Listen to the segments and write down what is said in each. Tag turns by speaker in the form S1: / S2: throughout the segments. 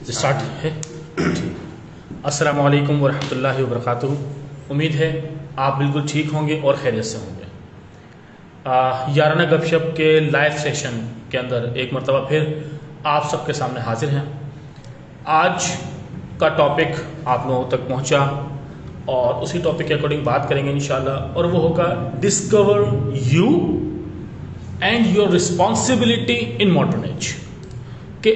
S1: Start ہے. السلام علیکم ورحمۃ اللہ وبرکاتہ. امید ہے آپ بالکل ٹھیک ہوں گے اور خیریت سے ہوں گے. یارانہ گپ شپ کے لائیو سیشن کے اندر ایک مرتبہ پھر آپ سب کے سامنے حاضر ہیں. آج کا ٹاپک آپ لوگوں تک پہنچا اور اسی ٹاپک کے اکارڈنگ بات کریں گے انشاءاللہ, اور وہ ہوگا discover you and your responsibility in modern age. کہ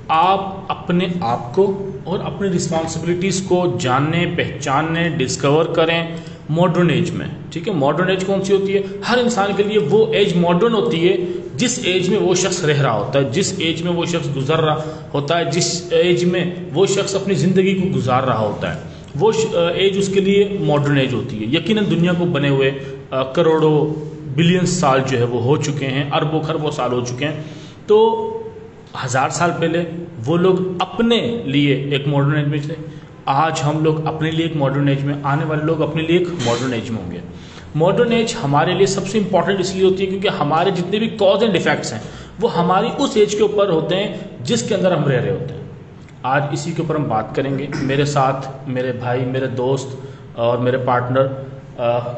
S1: آپ اپنے آپ کو اور اپنی رسپانسبلٹیز کو جاننے, پہچاننے, ڈسکور کریں ماڈرن ایج میں. ٹھیک ہے, ماڈرن ایج کون سی ہوتی ہے؟ ہر انسان کے لیے وہ ایج ماڈرن ہوتی ہے جس ایج میں وہ شخص رہ رہا ہوتا ہے, جس ایج میں وہ شخص گزر رہا ہوتا ہے, جس ایج میں وہ شخص اپنی زندگی کو گزار رہا ہوتا ہے, وہ ایج اس کے لیے ماڈرن ایج ہوتی ہے. یقیناً دنیا کو بنے ہوئے کروڑوں بلین سال جو ہے وہ ہو چکے ہیں, اربوں خربوں سال ہو چکے ہیں. تو 1000 سال پہلے وہ لوگ اپنے لیے ایک ماڈرن ایج میں تھے, آج ہم لوگ اپنے لیے ایک ماڈرن ایج میں, آنے والے لوگ اپنے لیے ایک ماڈرن ایج میں ہوں گے. ماڈرن ایج ہمارے لیے سب سے امپورٹنٹ اس لیے ہوتی ہے کیونکہ ہمارے جتنے بھی کاز اینڈ ڈیفیکٹس ہیں وہ ہماری اس ایج کے اوپر ہوتے ہیں جس کے اندر ہم رہ رہے ہوتے ہیں. آج اسی کے اوپر ہم بات کریں گے. میرے ساتھ میرے بھائی, میرے دوست اور میرے پارٹنر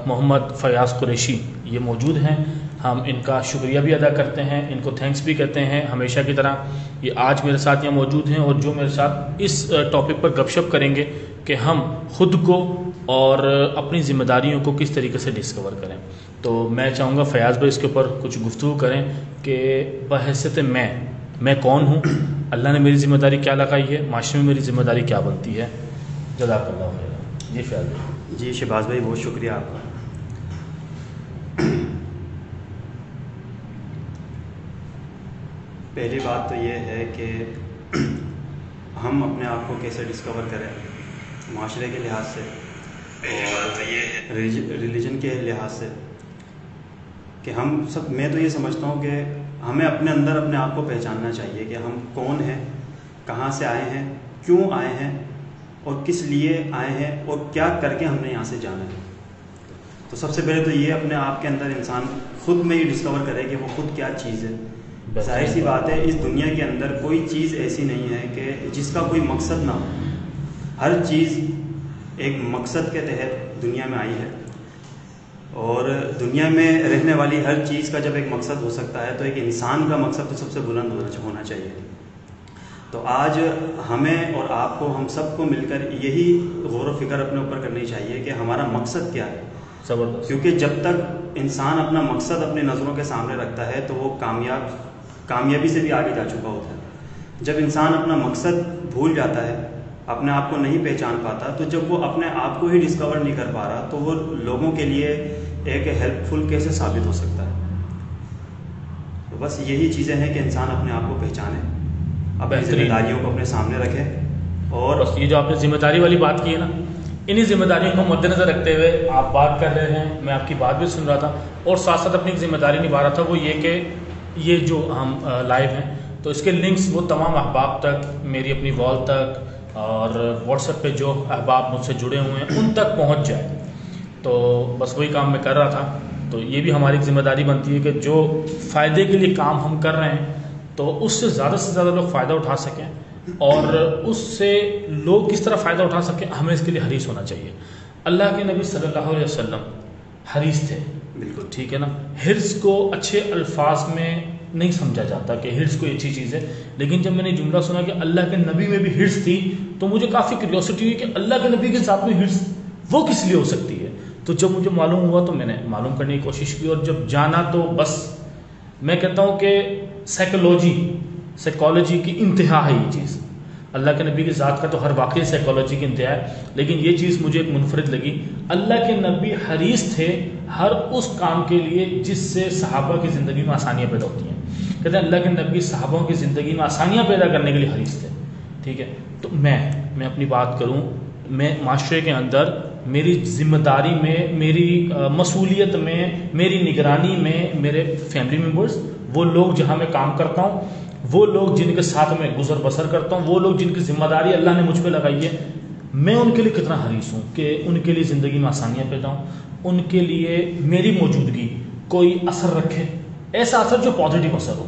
S1: محمد فیاض قریشی یہ موجود ہیں. ہم ان کا شکریہ بھی ادا کرتے ہیں, ان کو تھینکس بھی کہتے ہیں ہمیشہ کی طرح. یہ آج میرے ساتھ یہاں موجود ہیں اور جو میرے ساتھ اس ٹاپک پر گپ شپ کریں گے کہ ہم خود کو اور اپنی ذمہ داریوں کو کس طریقے سے ڈسکور کریں. تو میں چاہوں گا فیاض بھائی اس کے اوپر کچھ گفتگو کریں کہ بحیثیت میں کون ہوں, اللہ نے میری ذمہ داری کیا لگائی ہے, معاشرے میں میری ذمہ داری کیا بنتی ہے. جزاک اللہ خیر. جی فیاض بھائی.
S2: جی شہباز بھائی, بہت شکریہ آپ کا. پہلی بات تو یہ ہے کہ ہم اپنے آپ کو کیسے ڈسکور کریں معاشرے کے لحاظ سے اور ریلیجن کے لحاظ سے. کہ ہم سب, میں تو یہ سمجھتا ہوں کہ ہمیں اپنے اندر اپنے آپ کو پہچاننا چاہیے کہ ہم کون ہیں, کہاں سے آئے ہیں, کیوں آئے ہیں اور کس لیے آئے ہیں اور کیا کر کے ہم نے یہاں سے جانا ہے. تو سب سے پہلے تو یہ اپنے آپ کے اندر انسان خود میں ہی ڈسکور کرے کہ وہ خود کیا چیز ہے. ظاہر سی بات ہے, اس دنیا کے اندر کوئی چیز ایسی نہیں ہے کہ جس کا کوئی مقصد نہ ہو. ہر چیز ایک مقصد کے تحت دنیا میں آئی ہے, اور دنیا میں رہنے والی ہر چیز کا جب ایک مقصد ہو سکتا ہے تو ایک انسان کا مقصد تو سب سے بلند ہونا چاہیے. تو آج ہمیں اور آپ کو, ہم سب کو مل کر یہی غور و فکر اپنے اوپر کرنی چاہیے کہ ہمارا مقصد کیا ہے. کیونکہ جب تک انسان اپنا مقصد اپنی نظروں کے سامنے رکھتا ہے تو وہ کامیابی سے بھی آگے جا چکا ہوتا ہے. جب انسان اپنا مقصد بھول جاتا ہے, اپنے آپ کو نہیں پہچان پاتا, تو جب وہ اپنے آپ کو ہی ڈسکور نہیں کر پا رہا تو وہ لوگوں کے لیے ایک ہیلپ فل کیسے ثابت ہو سکتا ہے. تو بس یہی چیزیں ہیں کہ انسان اپنے آپ کو پہچانے, اپنی ذمہ داریوں کو اپنے سامنے رکھے. اور
S1: بس یہ جو آپ نے ذمہ داری والی بات کی ہے نا, انہی ذمہ داریوں کو مد نظر رکھتے ہوئے آپ بات کر رہے ہیں, میں آپ کی بات بھی سن رہا تھا اور ساتھ ساتھ اپنی ذمہ داری نبھا رہا تھا. وہ یہ کہ یہ جو ہم لائیو ہیں تو اس کے لنکس وہ تمام احباب تک, میری اپنی وال تک اور واٹس ایپ پہ جو احباب مجھ سے جڑے ہوئے ہیں ان تک پہنچ جائے. تو بس وہی کام میں کر رہا تھا. تو یہ بھی ہماری ذمہ داری بنتی ہے کہ جو فائدے کے لیے کام ہم کر رہے ہیں تو اس سے زیادہ لوگ فائدہ اٹھا سکیں, اور اس سے لوگ کس طرح فائدہ اٹھا سکیں ہمیں اس کے لیے حریص ہونا چاہیے. اللہ کے نبی صلی اللہ علیہ وسلم حریص تھے.
S2: بالکل
S1: ٹھیک ہے نا. حرص کو اچھے الفاظ میں نہیں سمجھا جاتا کہ حرص کوئی اچھی چیز ہے, لیکن جب میں نے جملہ سنا کہ اللہ کے نبی میں بھی حرص تھی تو مجھے کافی کیوریوسٹی ہوئی کہ اللہ کے نبی کے ساتھ میں حرص وہ کس لیے ہو سکتی ہے. تو جب مجھے معلوم ہوا تو میں نے معلوم کرنے کی کوشش کی, اور جب جانا تو بس میں کہتا ہوں کہ سائیکالوجی کی انتہا ہے یہ چیز. اللہ کے نبی کی ذات کا تو ہر واقعی سائیکالوجی کی انتہا ہے, لیکن یہ چیز مجھے ایک منفرد لگی. اللہ کے نبی حریص تھے ہر اس کام کے لیے جس سے صحابہ کی زندگی میں آسانیاں پیدا ہوتی ہیں. کہتے ہیں اللہ کے نبی صحابوں کی زندگی میں آسانیاں پیدا کرنے کے لیے حریص تھے. ٹھیک ہے. تو میں اپنی بات کروں, میں معاشرے کے اندر میری ذمہ داری میں, میری مسئولیت میں, میری نگرانی میں میرے فیملی ممبرز, وہ لوگ جہاں میں کام کرتا ہوں, وہ لوگ جن کے ساتھ میں گزر بسر کرتا ہوں, وہ لوگ جن کی ذمہ داری اللہ نے مجھ پہ لگائی ہے, میں ان کے لیے کتنا حریص ہوں کہ ان کے لیے زندگی میں آسانیاں پیدا ہوں, ان کے لیے میری موجودگی کوئی اثر رکھے, ایسا اثر جو پازیٹیو اثر ہو.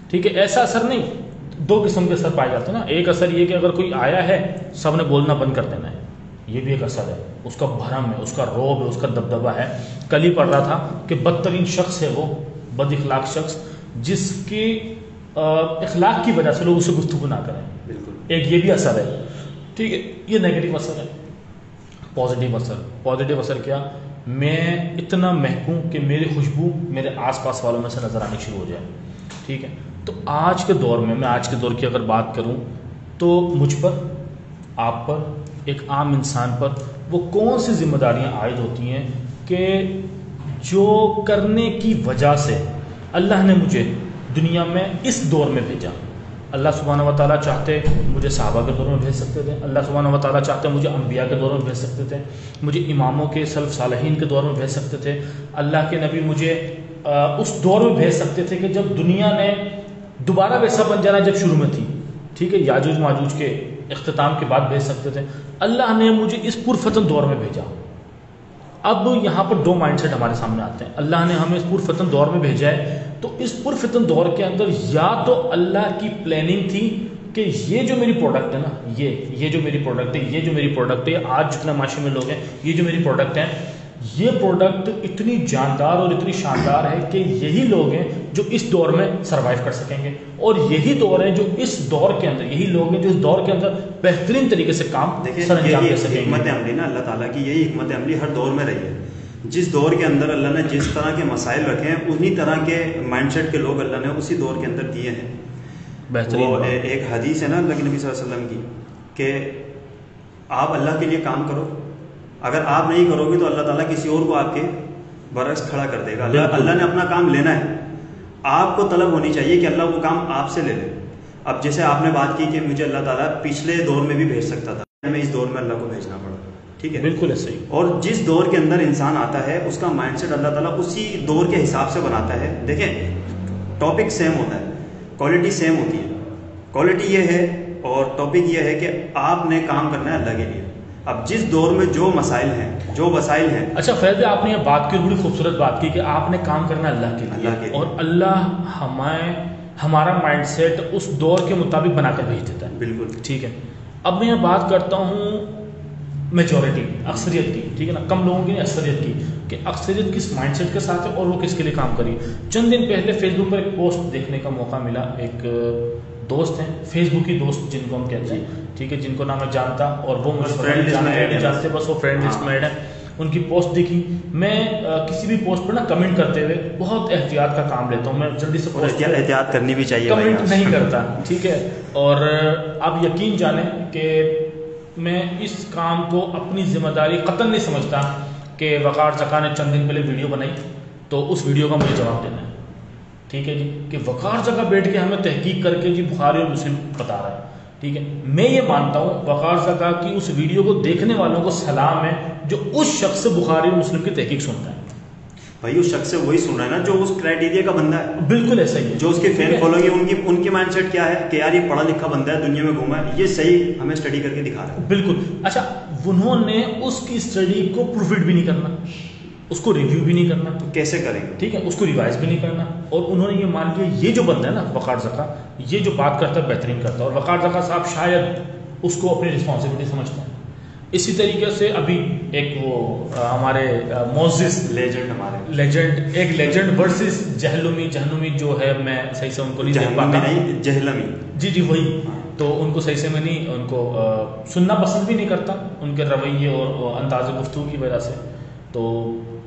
S1: ٹھیک ہے, ایسا اثر نہیں دو قسم کے اثر پائے جاتے ہیں نا. ایک اثر یہ کہ اگر کوئی آیا ہے سب نے بولنا بند کر دینا ہے, یہ بھی ایک اثر ہے. اس کا بھرم ہے, اس کا روب ہے, اس کا دبدبہ ہے. کل ہی پڑھ رہا تھا کہ بدترین شخص ہے وہ بد اخلاق شخص جس کی اخلاق کی وجہ سے لوگ اسے گفتگو نہ کریں.
S2: بالکل.
S1: ایک یہ بھی اثر ہے, ٹھیک ہے. یہ نیگیٹو اثر ہے. پازیٹیو اثر, پازیٹیو اثر کیا, میں اتنا مہکوں کہ میری خوشبو میرے آس پاس والوں میں سے نظر آنی شروع ہو جائے, ٹھیک ہے. تو آج کے دور میں آج کے دور کی اگر بات کروں تو مجھ پر, آپ پر, ایک عام انسان پر وہ کون سی ذمہ داریاں عائد ہوتی ہیں کہ جو کرنے کی وجہ سے اللہ نے مجھے دنیا میں اس دور میں بھیجا. اللہ سبحانہ و تعالیٰ چاہتے مجھے صحابہ کے دور میں بھیج سکتے تھے, اللہ سبحانہ و تعالیٰ چاہتے مجھے انبیاء کے دور میں بھیج سکتے تھے, مجھے اماموں کے سلف صالحین کے دور میں بھیج سکتے تھے. اللہ کے نبی مجھے اس دور میں بھیج سکتے تھے کہ جب دنیا نے دوبارہ ویسا بن جانا جب شروع میں تھی, ٹھیک ہے, یاجوج ماجوج کے اختتام کے بعد بھیج سکتے تھے. اللہ نے مجھے اس پرفتن دور میں بھیجا. اب یہاں پر دو مائنڈ سیٹ ہمارے سامنے آتے ہیں. اللہ نے ہمیں اس پرفتن دور میں بھیجا ہے, تو اس پرفتن دور کے اندر یا تو اللہ کی پلاننگ تھی کہ یہ جو میری پروڈکٹ ہے نا, یہ جو میری پروڈکٹ ہے, یہ جو میری پروڈکٹ ہے, آج جتنے معاشرے میں لوگ ہیں, یہ جو میری پروڈکٹ ہے, یہ پروڈکٹ اتنی جاندار اور اتنی شاندار ہے کہ یہی لوگ ہیں جو اس دور میں سروائیو کر سکیں گے, اور یہی دور ہے جو اس دور کے اندر, یہی لوگ ہیں جو اس دور کے اندر بہترین طریقے سے کام سر انجام دے سکیں گے.
S2: حکمت عملی نا اللہ تعالیٰ کی, یہی حکمت عملی ہر دور میں رہی ہے. جس دور کے اندر اللہ نے جس طرح کے مسائل رکھے ہیں انہی طرح کے مائنڈ سیٹ کے لوگ اللہ نے اسی دور کے اندر دیے ہیں.
S1: بہترین.
S2: وہ ایک حدیث ہے نا اللہ کے نبی صلی اللہ علیہ وسلم کی کہ آپ اللہ کے لیے کام کرو, اگر آپ نہیں کرو گے تو اللہ تعالیٰ کسی اور کو آپ کے برعکس کھڑا کر دے گا. اللہ نے اپنا کام لینا ہے, آپ کو طلب ہونی چاہیے کہ اللہ وہ کام آپ سے لے لے. اب جیسے آپ نے بات کی کہ مجھے اللہ تعالیٰ پچھلے دور میں بھی بھیج سکتا تھا, ہمیں اس دور میں اللہ کو بھیجنا پڑا, ٹھیک ہے,
S1: بالکل ایسے ہی.
S2: اور جس دور کے اندر انسان آتا ہے اس کا مائنڈ سیٹ اللہ تعالیٰ اسی دور کے حساب سے بناتا ہے. دیکھیں ٹاپک سیم ہوتا ہے, کوالٹی سیم ہوتی ہے. کوالٹی یہ ہے اور ٹاپک یہ ہے کہ آپ نے کام کرنا ہے اللہ کے لیے. اب جس دور میں جو مسائل ہیں, جو وسائل ہیں.
S1: اچھا فیض, آپ نے یہ بات کی, بڑی خوبصورت بات کی کہ آپ نے کام کرنا اللہ کے لیے, اور اللہ ہمارا مائنڈ سیٹ اس دور کے مطابق بنا کر بھیج دیتا ہے.
S2: بالکل
S1: ٹھیک ہے. اب میں یہ بات کرتا ہوں میجورٹی, اکثریت کی, ٹھیک ہے نا, کم لوگوں کی نہیں, اکثریت کی, کہ اکثریت کس مائنڈ سیٹ کے ساتھ ہے اور وہ کس کے لیے کام کری. چند دن پہلے فیس بک پر ایک پوسٹ دیکھنے کا موقع ملا. ایک دوست ہیں, فیس بک کی دوست جن کو ہم کہتے ہیں, ٹھیک ہے, جن کو نہ میں جانتا اور وہ مجھے جانتے, بس وہ فرینڈ لسٹ میں ایڈ ہے. ان کی پوسٹ دیکھی. میں کسی بھی پوسٹ پر نا کمنٹ کرتے ہوئے بہت احتیاط کا کام لیتا ہوں, میں جلدی سے
S2: احتیاط کرنی بھی چاہیے,
S1: کمنٹ نہیں کرتا, ٹھیک ہے. اور آپ یقین جانیں کہ میں اس کام کو اپنی ذمہ داری قطعاً نہیں سمجھتا کہ وقار زکا نے چند دن پہلے ویڈیو بنائی تو اس ویڈیو کا مجھے جواب دینا ہے, ٹھیک ہے جی, کہ وقار زکا بیٹھ کے ہمیں تحقیق کر کے جی بخاری اور مسلم بتا رہا ہے, ٹھیک ہے. میں یہ مانتا ہوں وقار زکا کی اس ویڈیو کو دیکھنے والوں کو سلام ہے جو اس شخص سے بخاری اور مسلم کی تحقیق سنتا ہے.
S2: بھائی اس شخص سے وہی سن رہا ہے نا جو اس کرائٹیریا کا بندہ ہے.
S1: بالکل ایسا ہی ہے.
S2: جو اس کے فین فالوئنگ ہے, ان کی مائنڈ سیٹ کیا ہے کہ یار یہ پڑھا لکھا بندہ ہے, دنیا میں گھوما ہے, یہ صحیح ہمیں اسٹڈی کر کے دکھا رہا ہے.
S1: بالکل. اچھا, انہوں نے اس کی اسٹڈی کو پروفٹ بھی نہیں کرنا, اس کو ریویو بھی نہیں کرنا,
S2: تو کیسے کریں گے,
S1: ٹھیک ہے, اس کو ریوائز بھی نہیں کرنا. اور انہوں نے یہ مان لیا یہ جو بندہ ہے نا وقار زکا, یہ جو بات کرتا ہے بہترین کرتا ہے, اور وقار زکا صاحب شاید اس کو اپنی رسپانسبلٹی سمجھتے ہیں. اسی طریقے سے ابھی ایک وہ ہمارے موزس
S2: لیجنڈ, ہمارے
S1: لیجنڈ, ایک لیجنڈ ورسز جہنمی جو ہے, میں صحیح سے ان کو نہیں دیکھ پاتا,
S2: جہلمی,
S1: جی وہی, تو ان کو صحیح سے میں نہیں, ان کو سننا پسند بھی نہیں کرتا ان کے رویے اور انداز گفتگو کی وجہ سے. تو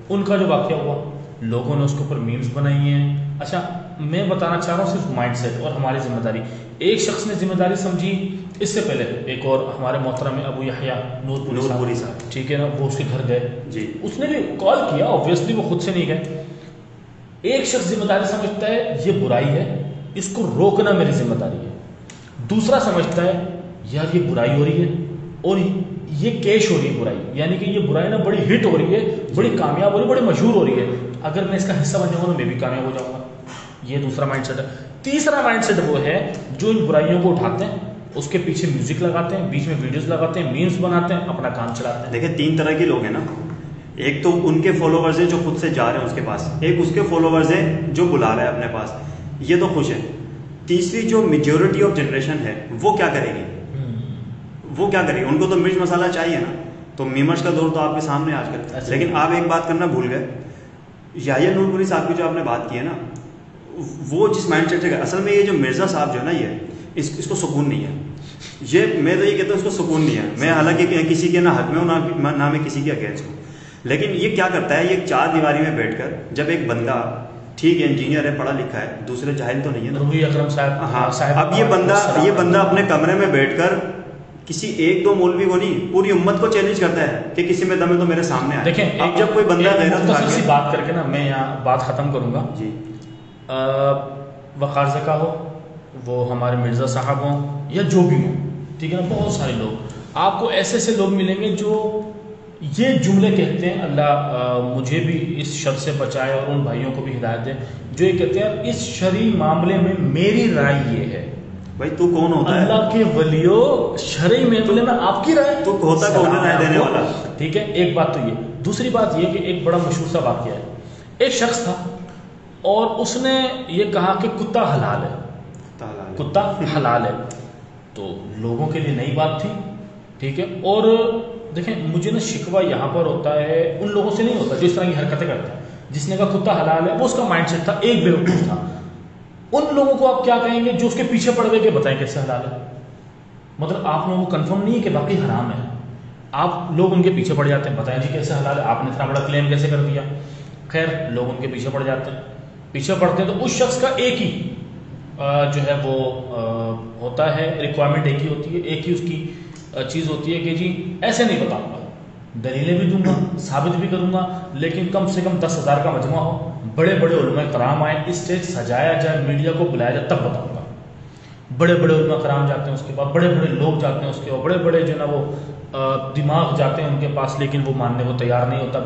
S1: ان کا جو واقعہ ہوا لوگوں نے اس کے اوپر میمز بنائی ہیں. اچھا, میں بتانا چاہ رہا ہوں صرف مائنڈ سیٹ اور ہماری ذمہ داری. ایک شخص نے ذمہ داری سمجھی, اس سے پہلے ایک اور ہمارے محترم ابو یحییٰ نور پوری صاحب, ٹھیک ہے نا, وہ اس کے گھر گئے
S2: جی,
S1: اس نے بھی کال کیا, اوبویسلی وہ خود سے نہیں گئے. ایک شخص ذمہ داری سمجھتا ہے یہ برائی ہے, اس کو روکنا میری ذمہ داری ہے. دوسرا سمجھتا ہے یار یہ برائی ہو رہی ہے اور یہ کیش ہو رہی ہے برائی, یعنی کہ یہ برائی نا بڑی ہٹ ہو رہی ہے, بڑی کامیاب ہو رہی ہے, بڑی مشہور ہو رہی ہے, اگر میں اس کا حصہ بن جاؤں گا میں بھی کامیاب ہو جاؤں گا. یہ دوسرا مائنڈ سیٹ ہے. تیسرا مائنڈ سیٹ وہ ہے جو ان برائیوں کو اٹھاتے ہیں, اس کے پیچھے میوزک لگاتے ہیں, بیچ میں ویڈیوز لگاتے ہیں, میمز بناتے ہیں, اپنا کام چلاتے ہیں.
S2: دیکھیں تین طرح کے لوگ ہیں نا, ایک تو ان کے فالوورز ہیں جو خود سے جا رہے ہیں اس کے پاس, ایک اس کے فالوورز ہیں جو بلا رہے ہیں اپنے پاس, یہ تو خوش ہیں. تیسری جو میجورٹی آف جنریشن ہے وہ کیا کرے گی؟ وہ کیا کرے گی؟ ان کو تو مرچ مسالہ چاہیے نا. تو میمرش کا دور تو آپ کے سامنے آج کل. لیکن آپ ایک بات کرنا بھول گئے, یحییٰ نور پوری صاحب کی جو آپ نے بات کی ہے نا, وہ جس مائنڈ سیٹ سے, اصل میں یہ جو مرزا صاحب جو ہے نا, یہ اس کو سکون نہیں ہے. یہ میں تو یہ کہتا ہوں اس کو سکون نہیں ہے. میں حالانکہ کسی کے نہ حق میں ہوں نہ میں کسی کے اگینسٹ ہوں, لیکن یہ کیا کرتا ہے, یہ چار دیواری میں بیٹھ کر جب ایک بندہ ٹھیک ہے انجینئر ہے, پڑھا لکھا ہے, دوسرے جاہل تو نہیں ہے نا,
S1: اکرم صاحب,
S2: ہاں, اب یہ بندہ اپنے کمرے میں بیٹھ کر کسی ایک دو مولوی کو نہیں پوری امت کو چیلنج کرتا ہے کہ کسی میں دم ہے تو میرے سامنے آئے.
S1: دیکھیں
S2: اب جب کوئی بندہ
S1: مختصر سی بات کر کے نا میں یہاں بات ختم کروں گا.
S2: جی,
S1: وقار زکا ہو, وہ ہمارے مرزا صاحب ہوں یا جو بھی ہوں, ٹھیک ہے نا, بہت سارے لوگ آپ کو ایسے ایسے لوگ ملیں گے جو یہ جملے کہتے ہیں, اللہ مجھے بھی اس شر سے بچائے اور ان بھائیوں کو بھی ہدایت دے, جو یہ کہتے ہیں اس شرعی معاملے میں میری رائے یہ ہے.
S2: بھائی تو کون ہوتا ہے
S1: اللہ کے ولیو, شرعی معاملے میں آپ کی رائے,
S2: تو ہوتا کون ہے رائے دینے والا؟
S1: ٹھیک ہے, ایک بات تو یہ. دوسری بات یہ کہ ایک بڑا مشہور سا واقعہ ہے. ایک شخص تھا اور اس نے یہ کہا کہ کتا حلال ہے, کتا حلال ہے. تو لوگوں کے لیے نئی بات تھی, ٹھیک ہے. اور دیکھیں مجھے نا شکوہ یہاں پر ہوتا ہے ان لوگوں سے نہیں ہوتا جو اس طرح کی حرکتیں کرتے ہیں. جس نے کہا کتا حلال ہے وہ اس کا مائنڈ سیٹ تھا, ایک بیوقوف تھا. ان لوگوں کو آپ کیا کہیں گے جو اس کے پیچھے پڑ گئے کہ بتائیں کیسے حلال ہے؟ مطلب آپ لوگوں کو کنفرم نہیں ہے کہ باقی حرام ہے, آپ لوگ ان کے پیچھے پڑ جاتے ہیں, بتائیں جی کیسے حلال ہے, آپ نے اتنا بڑا کلیم کیسے کر دیا؟ خیر لوگ ان کے پیچھے پڑ جاتے ہیں, پیچھے پڑتے ہیں تو اس شخص کا ایک ہی جو ہے وہ ہوتا ہے, ریکوائرمنٹ ایک ہی ہوتی ہے, ایک ہی اس کی چیز ہوتی ہے کہ جی ایسے نہیں بتاؤں گا, دلیلیں بھی دوں گا, ثابت بھی کروں گا, لیکن کم سے کم 10,000 کا مجموعہ ہو, بڑے بڑے علماء کرام آئیں, اسٹیج سجایا جائے, میڈیا کو بلایا جائے, تب بتاؤں گا. بڑے بڑے علماء کرام جاتے ہیں اس کے بعد, بڑے بڑے لوگ جاتے ہیں اس کے بعد, بڑے بڑے جو نا وہ دماغ جاتے ہیں ان کے پاس, لیکن وہ ماننے کو تیار نہیں ہوتا.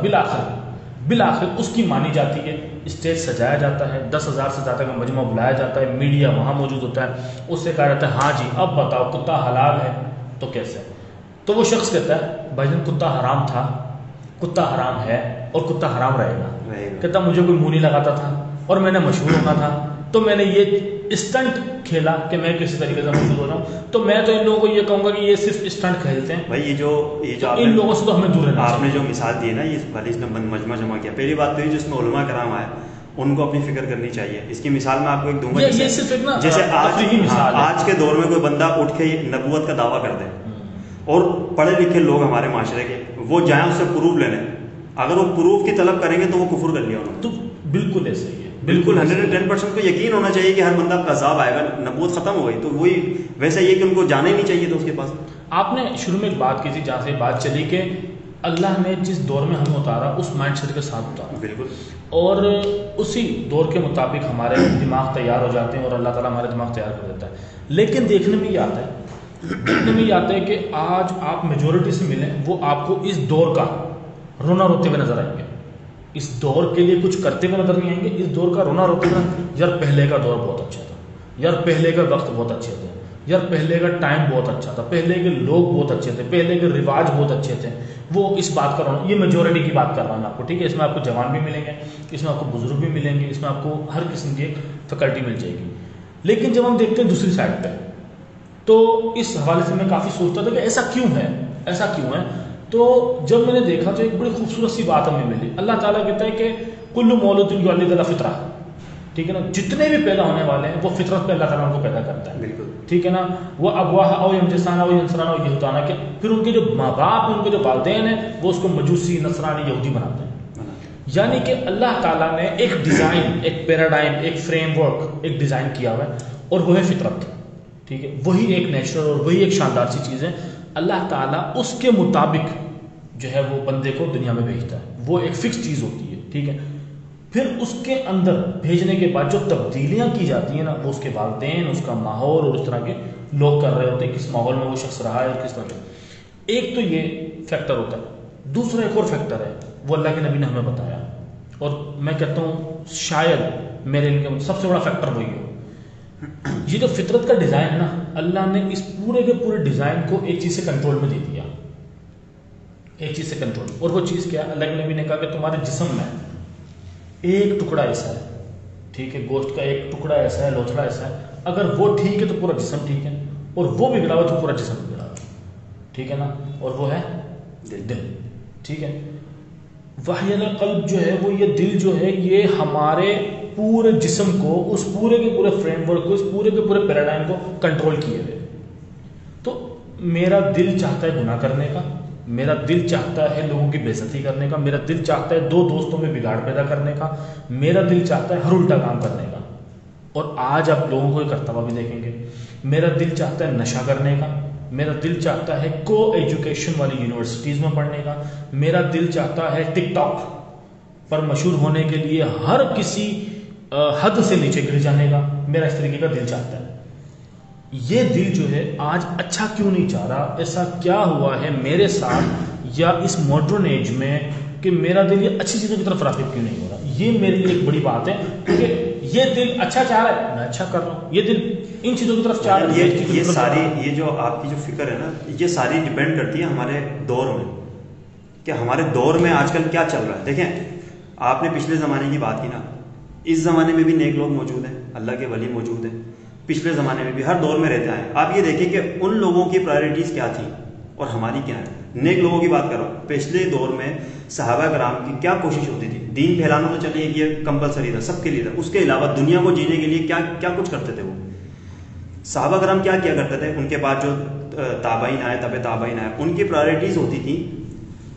S1: بالآخر اس کی مانی جاتی ہے, اسٹیج سجایا جاتا ہے, 10,000 سے زیادہ کا مجموعہ بلایا جاتا ہے, میڈیا وہاں موجود ہوتا ہے, اس سے کہا جاتا ہے ہاں جی اب بتاؤ کتا حلال ہے تو کیسے؟ تو وہ شخص کہتا ہے بھائی جان کتا حرام تھا, کتا حرام ہے اور کتا حرام رہے گا. کہتا مجھے کوئی منہ نہیں لگاتا تھا اور میں نے مشہور ہونا تھا, تو میں نے یہ اسٹنٹ کھیلا کہ میں کسی طریقے سے مشہور ہو جاؤں. تو میں تو ان لوگوں کو یہ کہوں گا کہ یہ صرف اسٹنٹ کھیلتے ہیں
S2: بھائی. یہ جو
S1: ان لوگوں سے تو ہمیں دور رہنا.
S2: آپ نے جو مثال دی ہے نا, یہ بھلی اس نے مجمع جمع کیا. پہلی بات تو یہ جس میں علماء کرام آئے ان کو اپنی فکر کرنی چاہیے. اس کی مثال میں آپ کو ایک دوں گا, جیسے آج کے دور میں کوئی بندہ اٹھ کے نبوت کا دعویٰ کر دے اور پڑھے لکھے لوگ ہمارے معاشرے کے وہ جائیں اس سے پروف لینے, اگر وہ پروف کی طلب کریں گے تو وہ کفر کر لیا انہوں نے.
S1: تو بالکل ایسے ہی ہے,
S2: بالکل 110% کو یقین ہونا چاہیے کہ ہر بندہ عذاب آئے گا, نبوت ختم ہو گئی. تو وہی ویسا یہ کہ ان کو جانا ہی نہیں چاہیے تھا اس کے پاس.
S1: آپ نے شروع میں ایک بات کی تھی جہاں سے بات چلی کہ اللہ نے جس دور میں ہمیں اتارا اس مائنڈ سیٹ کے ساتھ اتارا,
S2: بالکل,
S1: اور اسی دور کے مطابق ہمارے دماغ تیار ہو جاتے ہیں اور اللہ تعالیٰ ہمارے دماغ تیار کر دیتا ہے. لیکن دیکھنے میں یہ آتا ہے کہ آج آپ میجورٹی سے ملیں وہ آپ کو اس دور کا رونا روتے ہوئے نظر آئیں گے, اس دور کے لیے کچھ کرتے ہوئے نظر نہیں آئیں گے. اس دور کا رونا روتے ہوئے, یار پہلے کا دور بہت اچھا تھا, یار پہلے کا وقت بہت اچھے تھے, یار پہلے کا ٹائم بہت اچھا تھا, پہلے کے لوگ بہت اچھے تھے, پہلے کے رواج بہت اچھے تھے. وہ اس بات کا رونا, یہ میجورٹی کی بات کر رہا ہوں میں آپ کو, ٹھیک ہے. اس میں آپ کو جوان بھی ملیں گے, اس میں آپ کو بزرگ بھی ملیں گے, اس میں آپ کو ہر قسم کی ایک فیکلٹی مل جائے گی. لیکن جب ہم دیکھتے ہیں دوسری سائڈ پہ, تو اس حوالے سے میں کافی سوچتا تھا کہ ایسا کیوں ہے, ایسا کیوں ہے. تو جب میں نے دیکھا تو ایک بڑی خوبصورت سی بات ہمیں ملی. اللہ تعالیٰ کہتا ہے کہ کل مولود یولد علی فطرہ, ٹھیک ہے نا, جتنے بھی پیدا ہونے والے ہیں وہ فطرت پہ اللہ تعالیٰ ان کو پیدا کرتا ہے,
S2: بالکل,
S1: ٹھیک ہے نا. وہ ابواہ او یمجسانہ او ینصرانہ او یہودانہ, کہ پھر ان کے جو ماں باپ ان کے جو والدین ہیں وہ اس کو مجوسی, نصرانی, یہودی بناتے ہیں. یعنی کہ اللہ تعالیٰ نے ایک ڈیزائن, ایک پیراڈائم, ایک فریم ورک, ایک ڈیزائن کیا ہوا ہے, اور وہ ہے فطرت, ٹھیک ہے. وہی ایک نیچرل اور وہی ایک شاندار سی چیز ہے. اللہ تعالیٰ اس کے مطابق جو ہے وہ بندے کو دنیا میں بھیجتا ہے, وہ ایک فکس چیز ہوتی ہے, ٹھیک ہے. پھر اس کے اندر بھیجنے کے بعد جو تبدیلیاں کی جاتی ہیں نا, وہ اس کے والدین, اس کا ماحول اور اس طرح کے لوگ کر رہے ہوتے ہیں, کس ماحول میں وہ شخص رہا ہے اور کس طرح. ایک تو یہ فیکٹر ہوتا ہے. دوسرا ایک اور فیکٹر ہے, وہ اللہ کے نبی نے ہمیں بتایا, اور میں کہتا ہوں شاید میرے لیے سب سے بڑا فیکٹر وہی ہو. یہ جو فطرت کا ڈیزائن ہے نا, اللہ نے اس پورے کے پورے ڈیزائن کو ایک چیز سے کنٹرول میں دے دیا, ایک چیز سے کنٹرول. اور وہ چیز کیا؟ اللہ کے نبی نے کہا کہ تمہارے جسم میں ایک ٹکڑا ایسا ہے, ٹھیک ہے, گوشت کا ایک ٹکڑا ایسا ہے, لوتھڑا ایسا ہے, اگر وہ ٹھیک ہے تو پورا جسم ٹھیک ہے، اور وہ بگڑا ہوا تو پورا جسم بگڑا ہوا، ٹھیک ہے نا؟ اور وہ ہے دل، ٹھیک ہے؟ وحی القلب جو ہے وہ یہ دل جو ہے یہ ہمارے پورے جسم کو، اس پورے کے پورے فریم ورک کو، اس پورے کے پورے پیراڈائم کو کنٹرول کیے ہوئے. تو میرا دل چاہتا ہے گناہ کرنے کا، میرا دل چاہتا ہے لوگوں کی بے عزتی کرنے کا، میرا دل چاہتا ہے دو دوستوں میں بگاڑ پیدا کرنے کا، میرا دل چاہتا ہے ہر الٹا کام کرنے کا. اور آج آپ لوگوں کو یہ کرتا ہوا بھی دیکھیں گے. میرا دل چاہتا ہے نشہ کرنے کا، میرا دل چاہتا ہے کو ایجوکیشن والی یونیورسٹیز میں پڑھنے کا، میرا دل چاہتا ہے ٹک ٹاک پر مشہور ہونے کے لیے ہر کسی حد سے نیچے گر جانے کا، میرا اس طریقے کا دل چاہتا ہے. یہ دل جو ہے آج اچھا کیوں نہیں چاہ رہا؟ ایسا کیا ہوا ہے میرے ساتھ یا اس ماڈرن ایج میں کہ میرا دل یہ اچھی چیزوں کی طرف راغب کیوں نہیں ہو رہا؟ یہ میرے لیے ایک بڑی بات ہے، کیونکہ یہ دل اچھا چاہ رہا ہے، میں اچھا کر رہا ہوں. یہ دل ان چیزوں کی طرف چاہ رہا ہے.
S2: یہ ساری یہ جو آپ کی جو فکر ہے نا، یہ ساری ڈیپینڈ کرتی ہے ہمارے دور میں، کہ ہمارے دور میں آج کل کیا چل رہا ہے. دیکھیں، آپ نے پچھلے زمانے کی بات کی نا، اس زمانے میں بھی نیک لوگ موجود ہیں، اللہ کے ولی موجود ہیں، پچھلے زمانے میں بھی ہر دور میں رہتے ہیں. آپ یہ دیکھیں کہ ان لوگوں کی پرائرٹیز کیا تھی اور ہماری کیا ہے. نیک لوگوں کی بات کر رہا ہوں. پچھلے دور میں صحابہ کرام کی کیا کوشش ہوتی تھی؟ دین پھیلانا تو چلیے یہ کمپلسری تھا، سب کے لیے تھا. اس کے علاوہ دنیا کو جینے کے لیے کیا کیا کچھ کرتے تھے وہ صحابہ کرام؟ کیا کیا کرتے تھے؟ ان کے بعد جو تابعین آئے، تابعین آئے، ان کی پرائرٹیز ہوتی تھی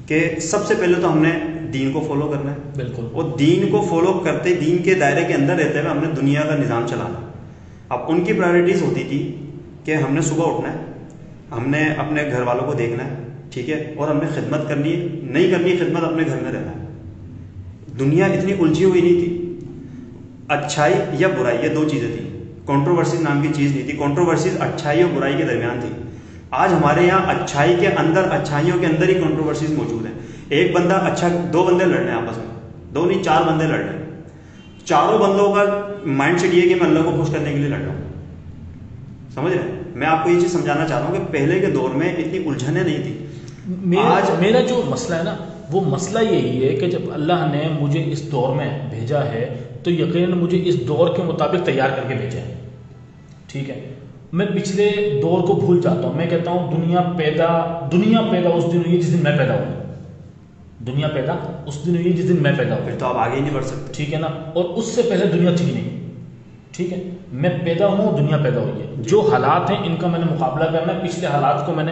S2: کہ سب سے پہلے تو ہم نے دین کو فالو کرنا ہے.
S1: بالکل.
S2: اور دین کو فالو کرتے، دین کے دائرے کے اندر رہتے ہوئے ہم نے دنیا کا نظام چلانا. اب ان کی پرائرٹیز ہوتی تھی کہ ہم نے صبح اٹھنا ہے، ہم نے اپنے گھر والوں کو دیکھنا ہے، ٹھیک ہے، اور ہم نے خدمت کرنی ہے، نہیں کرنی خدمت، اپنے گھر میں رہنا ہے. دنیا اتنی الجھی ہوئی نہیں تھی. اچھائی یا برائی، یہ دو چیزیں تھیں. کنٹروورسیز نام کی چیز نہیں تھی. کنٹروورسیز اچھائی اور برائی کے درمیان تھی. آج ہمارے یہاں اچھائی کے اندر، اچھائیوں کے اندر ہی کنٹروورسیز موجود ہیں. ایک بندہ اچھا، دو بندے لڑ رہے ہیں آپس میں، دو نہیں چار بندے لڑ رہے ہیں. چاروں بندوں کا مائنڈ سیٹ یہ ہے کہ میں اللہ کو خوش کرنے کے لیے لڑ رہا ہوں. سمجھ رہے ہیں؟ میں آپ کو یہ چیز سمجھانا چاہ رہا ہوں کہ پہلے کے دور میں اتنی الجھنیں نہیں تھی.
S1: میرا جو مسئلہ ہے نا، وہ مسئلہ یہی ہے کہ جب اللہ نے مجھے اس دور میں بھیجا ہے تو یقیناً مجھے اس دور کے مطابق تیار کر کے بھیجا ہے. ٹھیک ہے، میں پچھلے دور کو بھول جاتا ہوں. میں کہتا ہوں دنیا پیدا اس دن ہوئی جس دن میں پیدا ہوں. دنیا پیدا اس دن ہوئی جس دن میں پیدا ہوں.
S2: پھر تو آپ آگے ہی نہیں بڑھ سکتے.
S1: ٹھیک ہے نا؟ اور اس سے پہلے دنیا تھی نہیں. ٹھیک ہے، میں پیدا ہوں، دنیا پیدا ہوئی ہے. جو حالات ہیں ان کا میں نے مقابلہ کرنا ہے، پچھلے حالات کو میں نے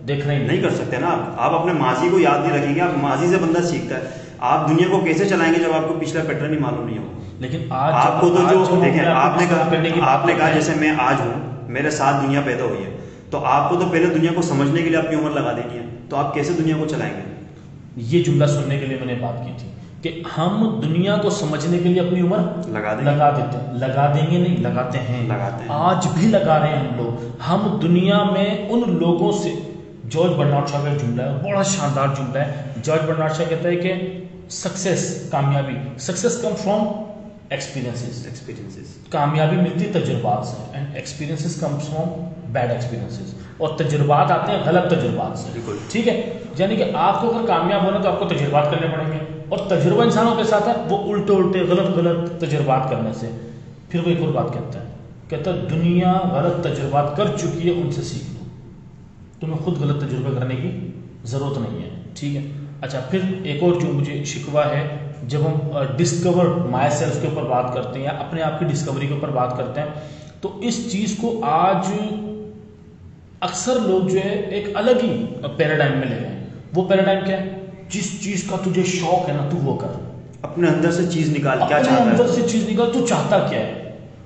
S1: دیکھنا ہی
S2: نہیں کر سکتے نا. آپ اپنے ماضی کو یاد نہیں رکھیں گے. آپ ماضی سے بندہ سیکھتا ہے. آپ دنیا کو کیسے چلائیں گے جب آپ کو پچھلا پیٹرن ہی معلوم نہیں ہو؟
S1: لیکن آج
S2: آپ کو تو جو دیکھیں، آپ نے کہا جیسے میں آج ہوں، میرے ساتھ دنیا پیدا ہوئی ہے، تو آپ کو تو پہلے دنیا کو سمجھنے کے لیے آپ کی عمر لگا دینی ہے. تو آپ کیسے دنیا کو چلائیں گے؟
S1: یہ جملہ سننے کے لیے میں نے بات کی تھی کہ ہم دنیا کو سمجھنے کے لیے اپنی عمر لگا دیتے ہیں. لگا دیں گے نہیں، لگاتے ہیں. آج بھی لگا رہے ہیں ہم لوگ. ہم دنیا میں ان لوگوں سے، جارج برنارڈ شاہ کا ایک جملہ ہے، بڑا شاندار جملہ ہے. جارج برنارڈ شاہ کہتا ہے کہ سکسیس، کامیابی، سکسیس کم فرام ایکسپیرینسز. کامیابی ملتی تجربات سے، and experiences come from bad experiences. اور تجربات آتے ہیں غلط تجربات سے. ٹھیک ہے، یعنی کہ آپ کو اگر کامیاب ہونا تو آپ کو تجربات کرنے پڑیں گے. اور تجربہ انسانوں کے ساتھ ہے وہ الٹے غلط تجربات کرنے سے. پھر وہ ایک اور بات کہتا ہے دنیا غلط تجربات کر چکی ہے، ان سے سیکھ لو. تمہیں خود غلط تجربہ کرنے کی ضرورت نہیں ہے. ٹھیک ہے. اچھا، پھر ایک اور جو مجھے شکوہ ہے، جب ہم ڈسکور مائی سیلف کے اوپر بات کرتے ہیں یا اپنے آپ کی ڈسکوری کے اوپر بات کرتے ہیں، تو اس چیز کو آج اکثر لوگ جو ہے ایک الگ ہی پیراڈائم میں لے رہے ہیں. وہ پیراڈائم کیا ہے؟ جس چیز کا تجھے شوق ہے نا تو وہ کر.
S2: اپنے اندر سے چیز نکال. کیا چاہتا ہے؟
S1: اپنے اندر سے چیز نکال. تو چاہتا کیا ہے؟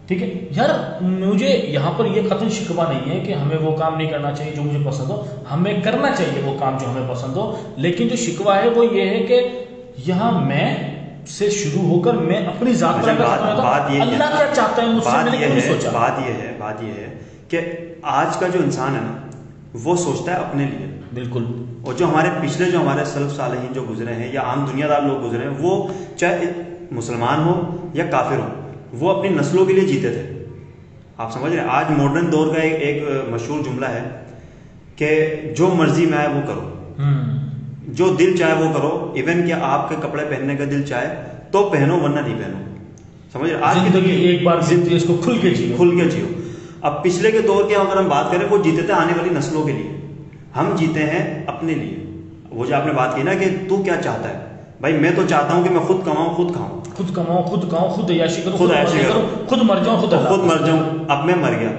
S1: ٹھیک ہے یار، مجھے یہاں پر یہ قطعاً شکوہ نہیں ہے کہ ہمیں وہ کام نہیں کرنا چاہیے جو مجھے پسند ہو. ہمیں کرنا چاہیے وہ کام جو ہمیں پسند ہو. لیکن جو شکوہ ہے وہ یہ ہے کہ یہاں میں سے شروع ہو کر میں اپنی ذات پر اللہ کیا چاہتا ہے مجھ سے، میں نے کیوں نہیں سوچا.
S2: بات یہ ہے کہ آج کا جو انسان ہے نا، وہ سوچتا ہے اپنے لیے.
S1: بالکل.
S2: اور جو ہمارے سلف صالحین جو گزرے ہیں یا عام دنیا دار لوگ گزرے ہیں، وہ چاہے مسلمان ہو یا کافر ہو، وہ اپنی نسلوں کے لیے جیتے تھے. آپ سمجھ رہے ہیں؟ آج ماڈرن دور کا ایک مشہور جملہ ہے کہ جو مرضی میں آئے وہ کرو، جو دل چاہے وہ کرو. ایون کہ آپ کے کپڑے پہننے کا دل چاہے تو پہنو، ورنہ نہیں پہنو. سمجھ رہے؟ آج کی
S1: ایک بار اس کو کھل کے جیو.
S2: اب پچھلے کے دور کی اگر ہم بات کریں، وہ جیتے تھے آنے والی نسلوں کے لیے، ہم جیتے ہیں اپنے لیے. وہ جو آپ نے بات کی نا کہ تو کیا چاہتا ہے، بھائی میں تو چاہتا ہوں کہ میں خود کماؤں، خود کھاؤں،
S1: خود کماؤں، خود کھاؤں، خود عیاشی کروں،
S2: خود عیاشی کروں،
S1: خود مر جاؤں،
S2: خود مر جاؤں. اب میں مر گیا،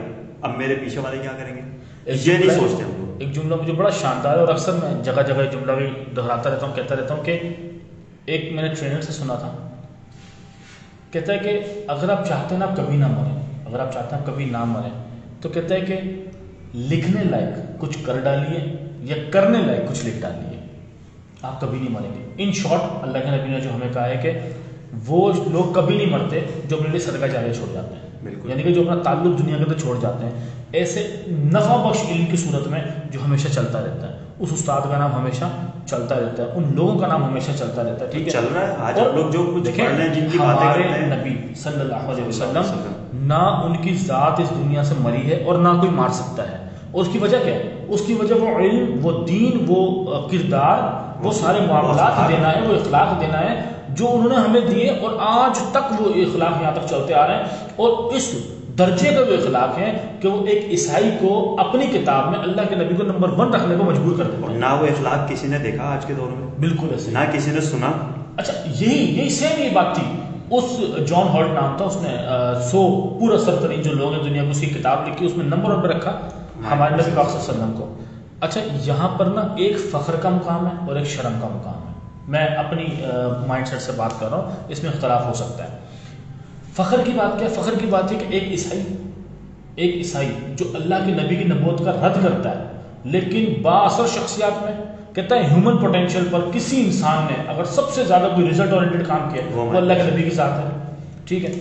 S2: اب میرے پیچھے والے کیا کریں گے، یہ نہیں سوچتے ہم لوگ.
S1: ایک جملہ مجھے بڑا شاندار ہے اور اکثر میں جگہ جگہ جملہ بھی دہراتا رہتا ہوں، کہتا رہتا ہوں کہ ایک میں نے ٹرینر سے سنا تھا، کہتا ہے کہ اگر آپ چاہتے ہیں نا آپ کبھی نہ مریں، اگر آپ چاہتے ہیں آپ کبھی نہ مریں، تو کہتا ہے کہ لکھنے لائق کچھ کر ڈالیے یا کرنے لائق کچھ لکھ ڈالیے، آپ کبھی نہیں مریں گے. ان شارٹ اللہ کے نبی نے جو ہمیں کہا ہے کہ وہ لوگ کبھی نہیں مرتے جو اپنے لیے صدقہ جاریہ چھوڑ جاتے ہیں،
S2: بالکل،
S1: یعنی کہ جو اپنا تعلق دنیا کے اندر چھوڑ جاتے ہیں، ایسے نفع بخش علم کی صورت میں جو ہمیشہ چلتا رہتا ہے. اس استاد کا نام ہمیشہ چلتا رہتا ہے، ان لوگوں کا نام ہمیشہ چلتا رہتا ہے. ٹھیک ہے،
S2: چل رہا ہے. آج ہم لوگ جو کچھ پڑھ رہے ہیں، جن کی باتیں کرتے ہیں،
S1: ہمارے نبی صلی اللہ علیہ وسلم نہ ان کی ذات اس دنیا سے مری ہے اور نہ کوئی مار سکتا ہے. اور اس کی وجہ کیا ہے؟ اس کی وجہ وہ علم، وہ دین، وہ کردار، وہ سارے معاملات دینا ہے، وہ اخلاق دینا ہے جو انہوں نے ہمیں دیے، اور آج تک وہ اخلاق یہاں تک چلتے آ رہے ہیں. اور اس درجے کا وہ اخلاق ہے کہ وہ ایک عیسائی کو اپنی کتاب میں اللہ کے نبی کو نمبر 1 رکھنے کو مجبور کر دیتے ہیں.
S2: نہ وہ اخلاق کسی نے دیکھا آج کے دور میں،
S1: بالکل ایسے،
S2: نہ کسی نے سنا.
S1: اچھا یہی سیم یہ بات تھی. اس جان ہالٹ نام تھا، اس نے 100 پورا سرترین جو لوگ ہیں دنیا کو، اس کی کتاب لکھی، اس میں نمبر 1 پہ رکھا ہمارے نبی پاک صلی اللہ علیہ وسلم کو. اچھا یہاں پر نا ایک فخر کا مقام ہے اور ایک شرم کا مقام ہے. میں اپنی مائنڈ سیٹ سے بات کر رہا ہوں، اس میں اختلاف ہو سکتا ہے. فخر کی بات کیا؟ فخر کی بات ہے کہ ایک عیسائی جو اللہ کے نبی کی نبوت کا رد کرتا ہے، لیکن بااثر شخصیات میں کہتا ہے ہیومن پوٹینشیل پر کسی انسان نے اگر سب سے زیادہ کوئی ریزلٹ اورینٹڈ کام کیا وہ اللہ کے نبی کی ذات ہے. ٹھیک ہے،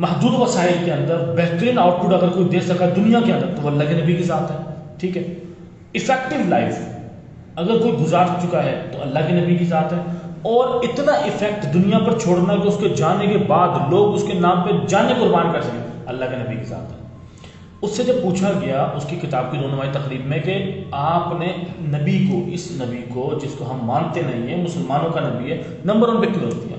S1: محدود وسائل کے اندر بہترین آؤٹ پٹ اگر کوئی دے سکا دنیا کے اندر تو وہ اللہ کے نبی کی ذات ہے. ٹھیک ہے، افیکٹو لائف اگر کوئی گزار چکا ہے تو اللہ کے نبی کی ذات ہے. اور اتنا افیکٹ دنیا پر چھوڑنا کہ اس کے جانے کے بعد لوگ اس کے نام پہ جانے قربان کر سکیں، اللہ کے نبی کی ذات ہے. اس سے جب پوچھا گیا اس کی کتاب کی 2 نمائی تقریب میں کہ آپ نے نبی کو، اس نبی کو جس کو ہم مانتے نہیں ہیں، مسلمانوں کا نبی ہے، نمبر 1 پہ کیوں رکھ دیا؟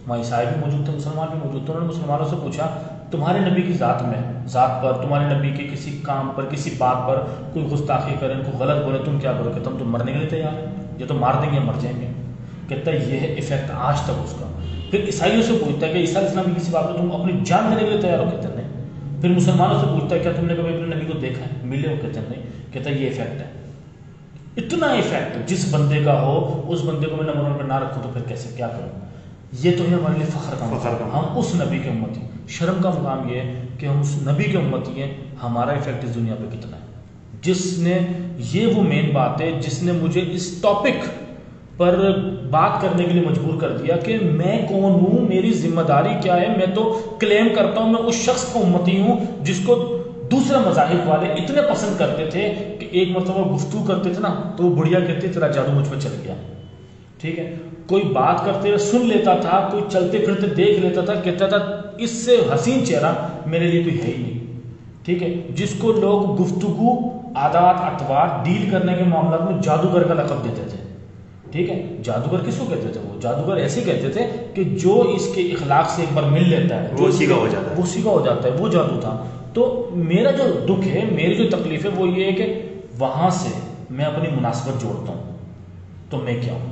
S1: وہاں عیسائی بھی موجود تھے، مسلمان بھی موجود تھے. انہوں نے مسلمانوں سے پوچھا تمہارے نبی کی ذات پر، تمہارے نبی کے کسی کام پر، کسی بات پر کوئی گستاخی کریں، کوئی غلط بولے، تم کیا کرو؟ کہ تم مرنے کے لیے تیار ہیں، یہ تو مار دیں گے، مر جائیں گے. کہتا ہے یہ ہے افیکٹ آج تک اس کا. پھر عیسائیوں سے پوچھتا ہے کہ عیسیٰ علیہ السلام کی کسی بات پر تم اپنی جان دینے کے لیے تیار ہو؟ کہتے ہیں نہیں. پھر مسلمانوں سے پوچھتا ہے کیا تم نے کبھی اپنے نبی کو دیکھا ہے، ملے ہو؟ کہتے ہیں نہیں. کہتا ہے یہ افیکٹ ہے. اتنا افیکٹ جس بندے کا ہو، اس بندے کو میں نمبر 1 پہ نہ رکھوں تو پھر کیسے، کیا کروں؟ یہ تو ہے ہمارے لیے فخر کا مقام. ہم اس نبی کے امتی. شرم کا مقام یہ ہے کہ ہم اس نبی کے امتی ہیں. ہمارا افیکٹ اس دنیا پہ کتنا ہے؟ جس نے، یہ وہ مین بات ہے جس نے مجھے اس ٹاپک پر بات کرنے کے لیے مجبور کر دیا کہ میں کون ہوں، میری ذمہ داری کیا ہے. میں تو کلیم کرتا ہوں میں اس شخص کا امتی ہوں جس کو دوسرے مذاہب والے اتنے پسند کرتے تھے کہ ایک مرتبہ گفتگو کرتے تھے نا تو وہ بڑھیا کہتے تیرا جادو مجھ پہ چل گیا. ٹھیک ہے، کوئی بات کرتے ہوئے سن لیتا تھا، کوئی چلتے پھرتے دیکھ لیتا تھا، کہتا تھا اس سے حسین چہرہ میرے لیے کوئی ہے ہی نہیں. ٹھیک ہے، جس کو لوگ گفتگو، عادات، اطوار، ڈیل کرنے کے معاملات میں جادوگر کا لقب دیتے تھے. ٹھیک ہے، جادوگر کس کو کہتے تھے؟ وہ جادوگر ایسے کہتے تھے کہ جو اس کے اخلاق سے ایک بار مل لیتا ہے
S2: وہ اسی کا ہو جاتا ہے،
S1: وہ اسی کا ہو جاتا ہے، وہ جادو تھا. تو میرا جو دکھ ہے، میری جو تکلیف ہے وہ یہ ہے کہ وہاں سے میں اپنی مناسبت جوڑتا ہوں تو میں کیا ہوں،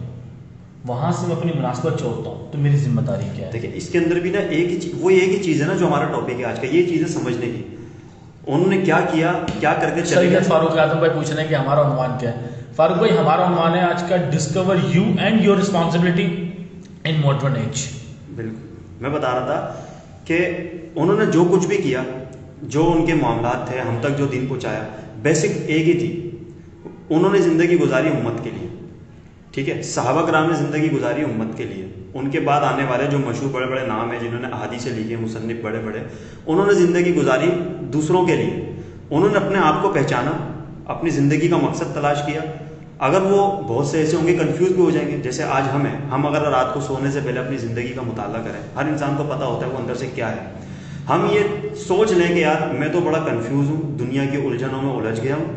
S1: وہاں سے میں اپنی مناسبت جوڑتا ہوں تو میری ذمہ داری کیا ہے.
S2: دیکھیں اس کے اندر بھی نا ایک ہی وہ ایک ہی چیز ہے نا جو ہمارا ٹاپک ہے آج کا، یہ چیزیں سمجھنے کی. انہوں نے کیا کیا، کیا کر کے چلے گئے.
S1: فاروق اعظم بھائی پوچھ رہے ہیں کہ ہمارا عنوان کیا ہے. فاروق بھائی ہمارا عنوان ہے آج کا discover you and your responsibility in modern age.
S2: بالکل، میں بتا رہا تھا کہ انہوں نے جو کچھ بھی کیا، جو ان کے معاملات تھے، ہم تک جو دین پہنچایا، بیسک ایک ہی تھی. انہوں نے زندگی گزاری امت کے لیے. ٹھیک ہے، صحابہ کرام نے زندگی گزاری امت کے لیے. ان کے بعد آنے والے جو مشہور بڑے بڑے نام ہیں جنہوں نے احادیثیں لکھی ہیں، مصنف بڑے بڑے، انہوں نے زندگی گزاری دوسروں کے لیے. انہوں نے اپنے آپ کو پہچانا، اپنی زندگی کا مقصد تلاش کیا. اگر وہ بہت سے ایسے ہوں گے کنفیوز بھی ہو جائیں گے، جیسے آج ہم ہیں. ہم اگر رات کو سونے سے پہلے اپنی زندگی کا مطالعہ کریں، ہر انسان کو پتہ ہوتا ہے وہ اندر سے کیا ہے. ہم یہ سوچ لیں کہ یار میں تو بڑا کنفیوز ہوں، دنیا کی الجھنوں میں الجھ گیا ہوں،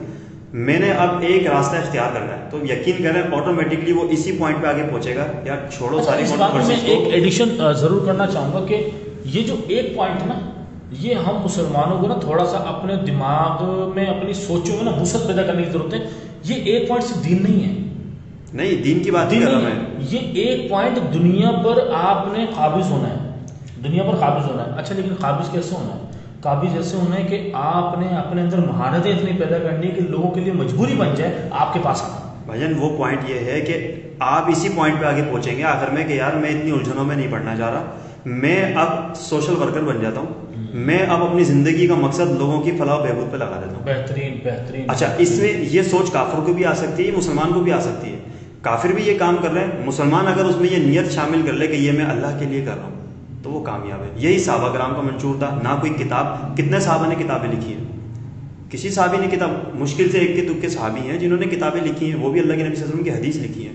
S2: میں نے اب ایک راستہ اختیار کرنا ہے، تو یقین کریں آٹومیٹکلی وہ اسی پوائنٹ پہ آگے پہنچے گا. یار چھوڑو ساری
S1: میں ایک ایڈیشن ضرور کرنا چاہوں گا کہ یہ جو ایک پوائنٹ نا، یہ ہم مسلمانوں کو نا تھوڑا سا اپنے دماغ میں اپنی سوچوں میں نا وسعت پیدا کرنے کی ضرورت ہے. یہ ایک پوائنٹ سے دین نہیں ہے.
S2: نہیں دین کی بات نہیں کر رہا میں.
S1: یہ ایک پوائنٹ دنیا پر آپ نے قابض ہونا ہے, دنیا پر قابض ہونا ہے. اچھا لیکن قابض کیسے ہونا ہے؟ قابض ایسے ہونا ہے کہ آپ نے اپنے اندر مہارتیں اتنی پیدا کرنی ہے کہ لوگوں کے لیے مجبوری بن جائے آپ کے پاس آنا.
S2: بھائی جان وہ پوائنٹ یہ ہے کہ آپ اسی پوائنٹ پہ آگے پہنچیں گے آخر میں کہ یار میں اتنی الجھنوں میں نہیں پڑھنا چاہ رہا, میں اب سوشل ورکر بن جاتا ہوں, میں اب اپنی زندگی کا مقصد لوگوں کی فلاح و بہبود پہ لگا دیتا ہوں.
S1: بہترین بہترین.
S2: اچھا اس میں یہ سوچ کافر کو بھی آ سکتی ہے, مسلمان کو بھی آ سکتی ہے. کافر بھی یہ کام کر رہے ہیں, مسلمان اگر اس میں یہ نیت شامل کر لے کہ یہ میں اللہ کے لیے کر رہا ہوں تو وہ کامیاب ہے. یہی صحابہ کرام کا منشور تھا. نہ کوئی کتاب, کتنے صحابہ نے کتابیں لکھی ہیں؟ کسی صحابی نے کتاب, مشکل سے ایک کے دو کے صحابی ہیں جنہوں نے کتابیں لکھی ہیں, وہ بھی اللہ کے نبی صلی اللہ علیہ وسلم کی حدیث لکھی ہے.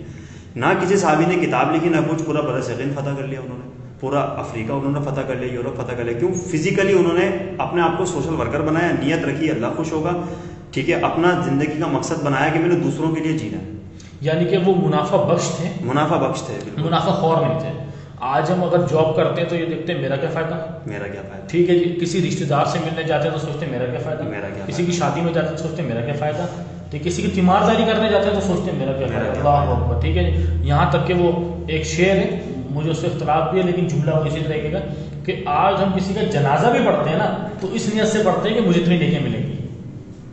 S2: نہ کسی صحابی نے کتاب لکھی, نہ کچھ. پورا برصغیر فتح کر لیا انہوں نے, پورا افریقہ انہوں نے فتح کر لیا, یورپ فتح کر لیا. کیوں؟ فزیکلی انہوں نے اپنے آپ کو سوشل ورکر بنایا, نیت رکھی اللہ خوش ہوگا, ٹھیک ہے, اپنا زندگی کا مقصد بنایا کہ میں نے دوسروں کے لیے جینا ہے.
S1: یعنی کہ وہ منافع بخش تھے,
S2: منافع بخش تھے,
S1: منافع خور نہیں تھے. آج ہم اگر جاب کرتے ہیں تو یہ دیکھتے ہیں میرا کیا فائدہ,
S2: میرا کیا فائدہ.
S1: ٹھیک ہے جی. کسی رشتہ دار سے ملنے جاتے ہیں تو سوچتے ہیں میرا کیا فائدہ,
S2: میرا کیا.
S1: کسی کی شادی میں جاتے ہیں تو سوچتے ہیں میرا کیا فائدہ, ٹھیک. کسی کی تیمارداری کرنے جاتے ہیں تو سوچتے ہیں میرا کیا فائدہ. اللہ اکبر. ٹھیک ہے جی. یہاں تک کہ وہ ایک شعر ہے, مجھے اس سے اختلاف بھی ہے لیکن جملہ وہ اسی طریقے کا کہ آج ہم کسی کا جنازہ بھی پڑھتے ہیں نا تو اس نیت سے پڑھتے ہیں کہ مجھے اتنی نیکیاں ملیں گی,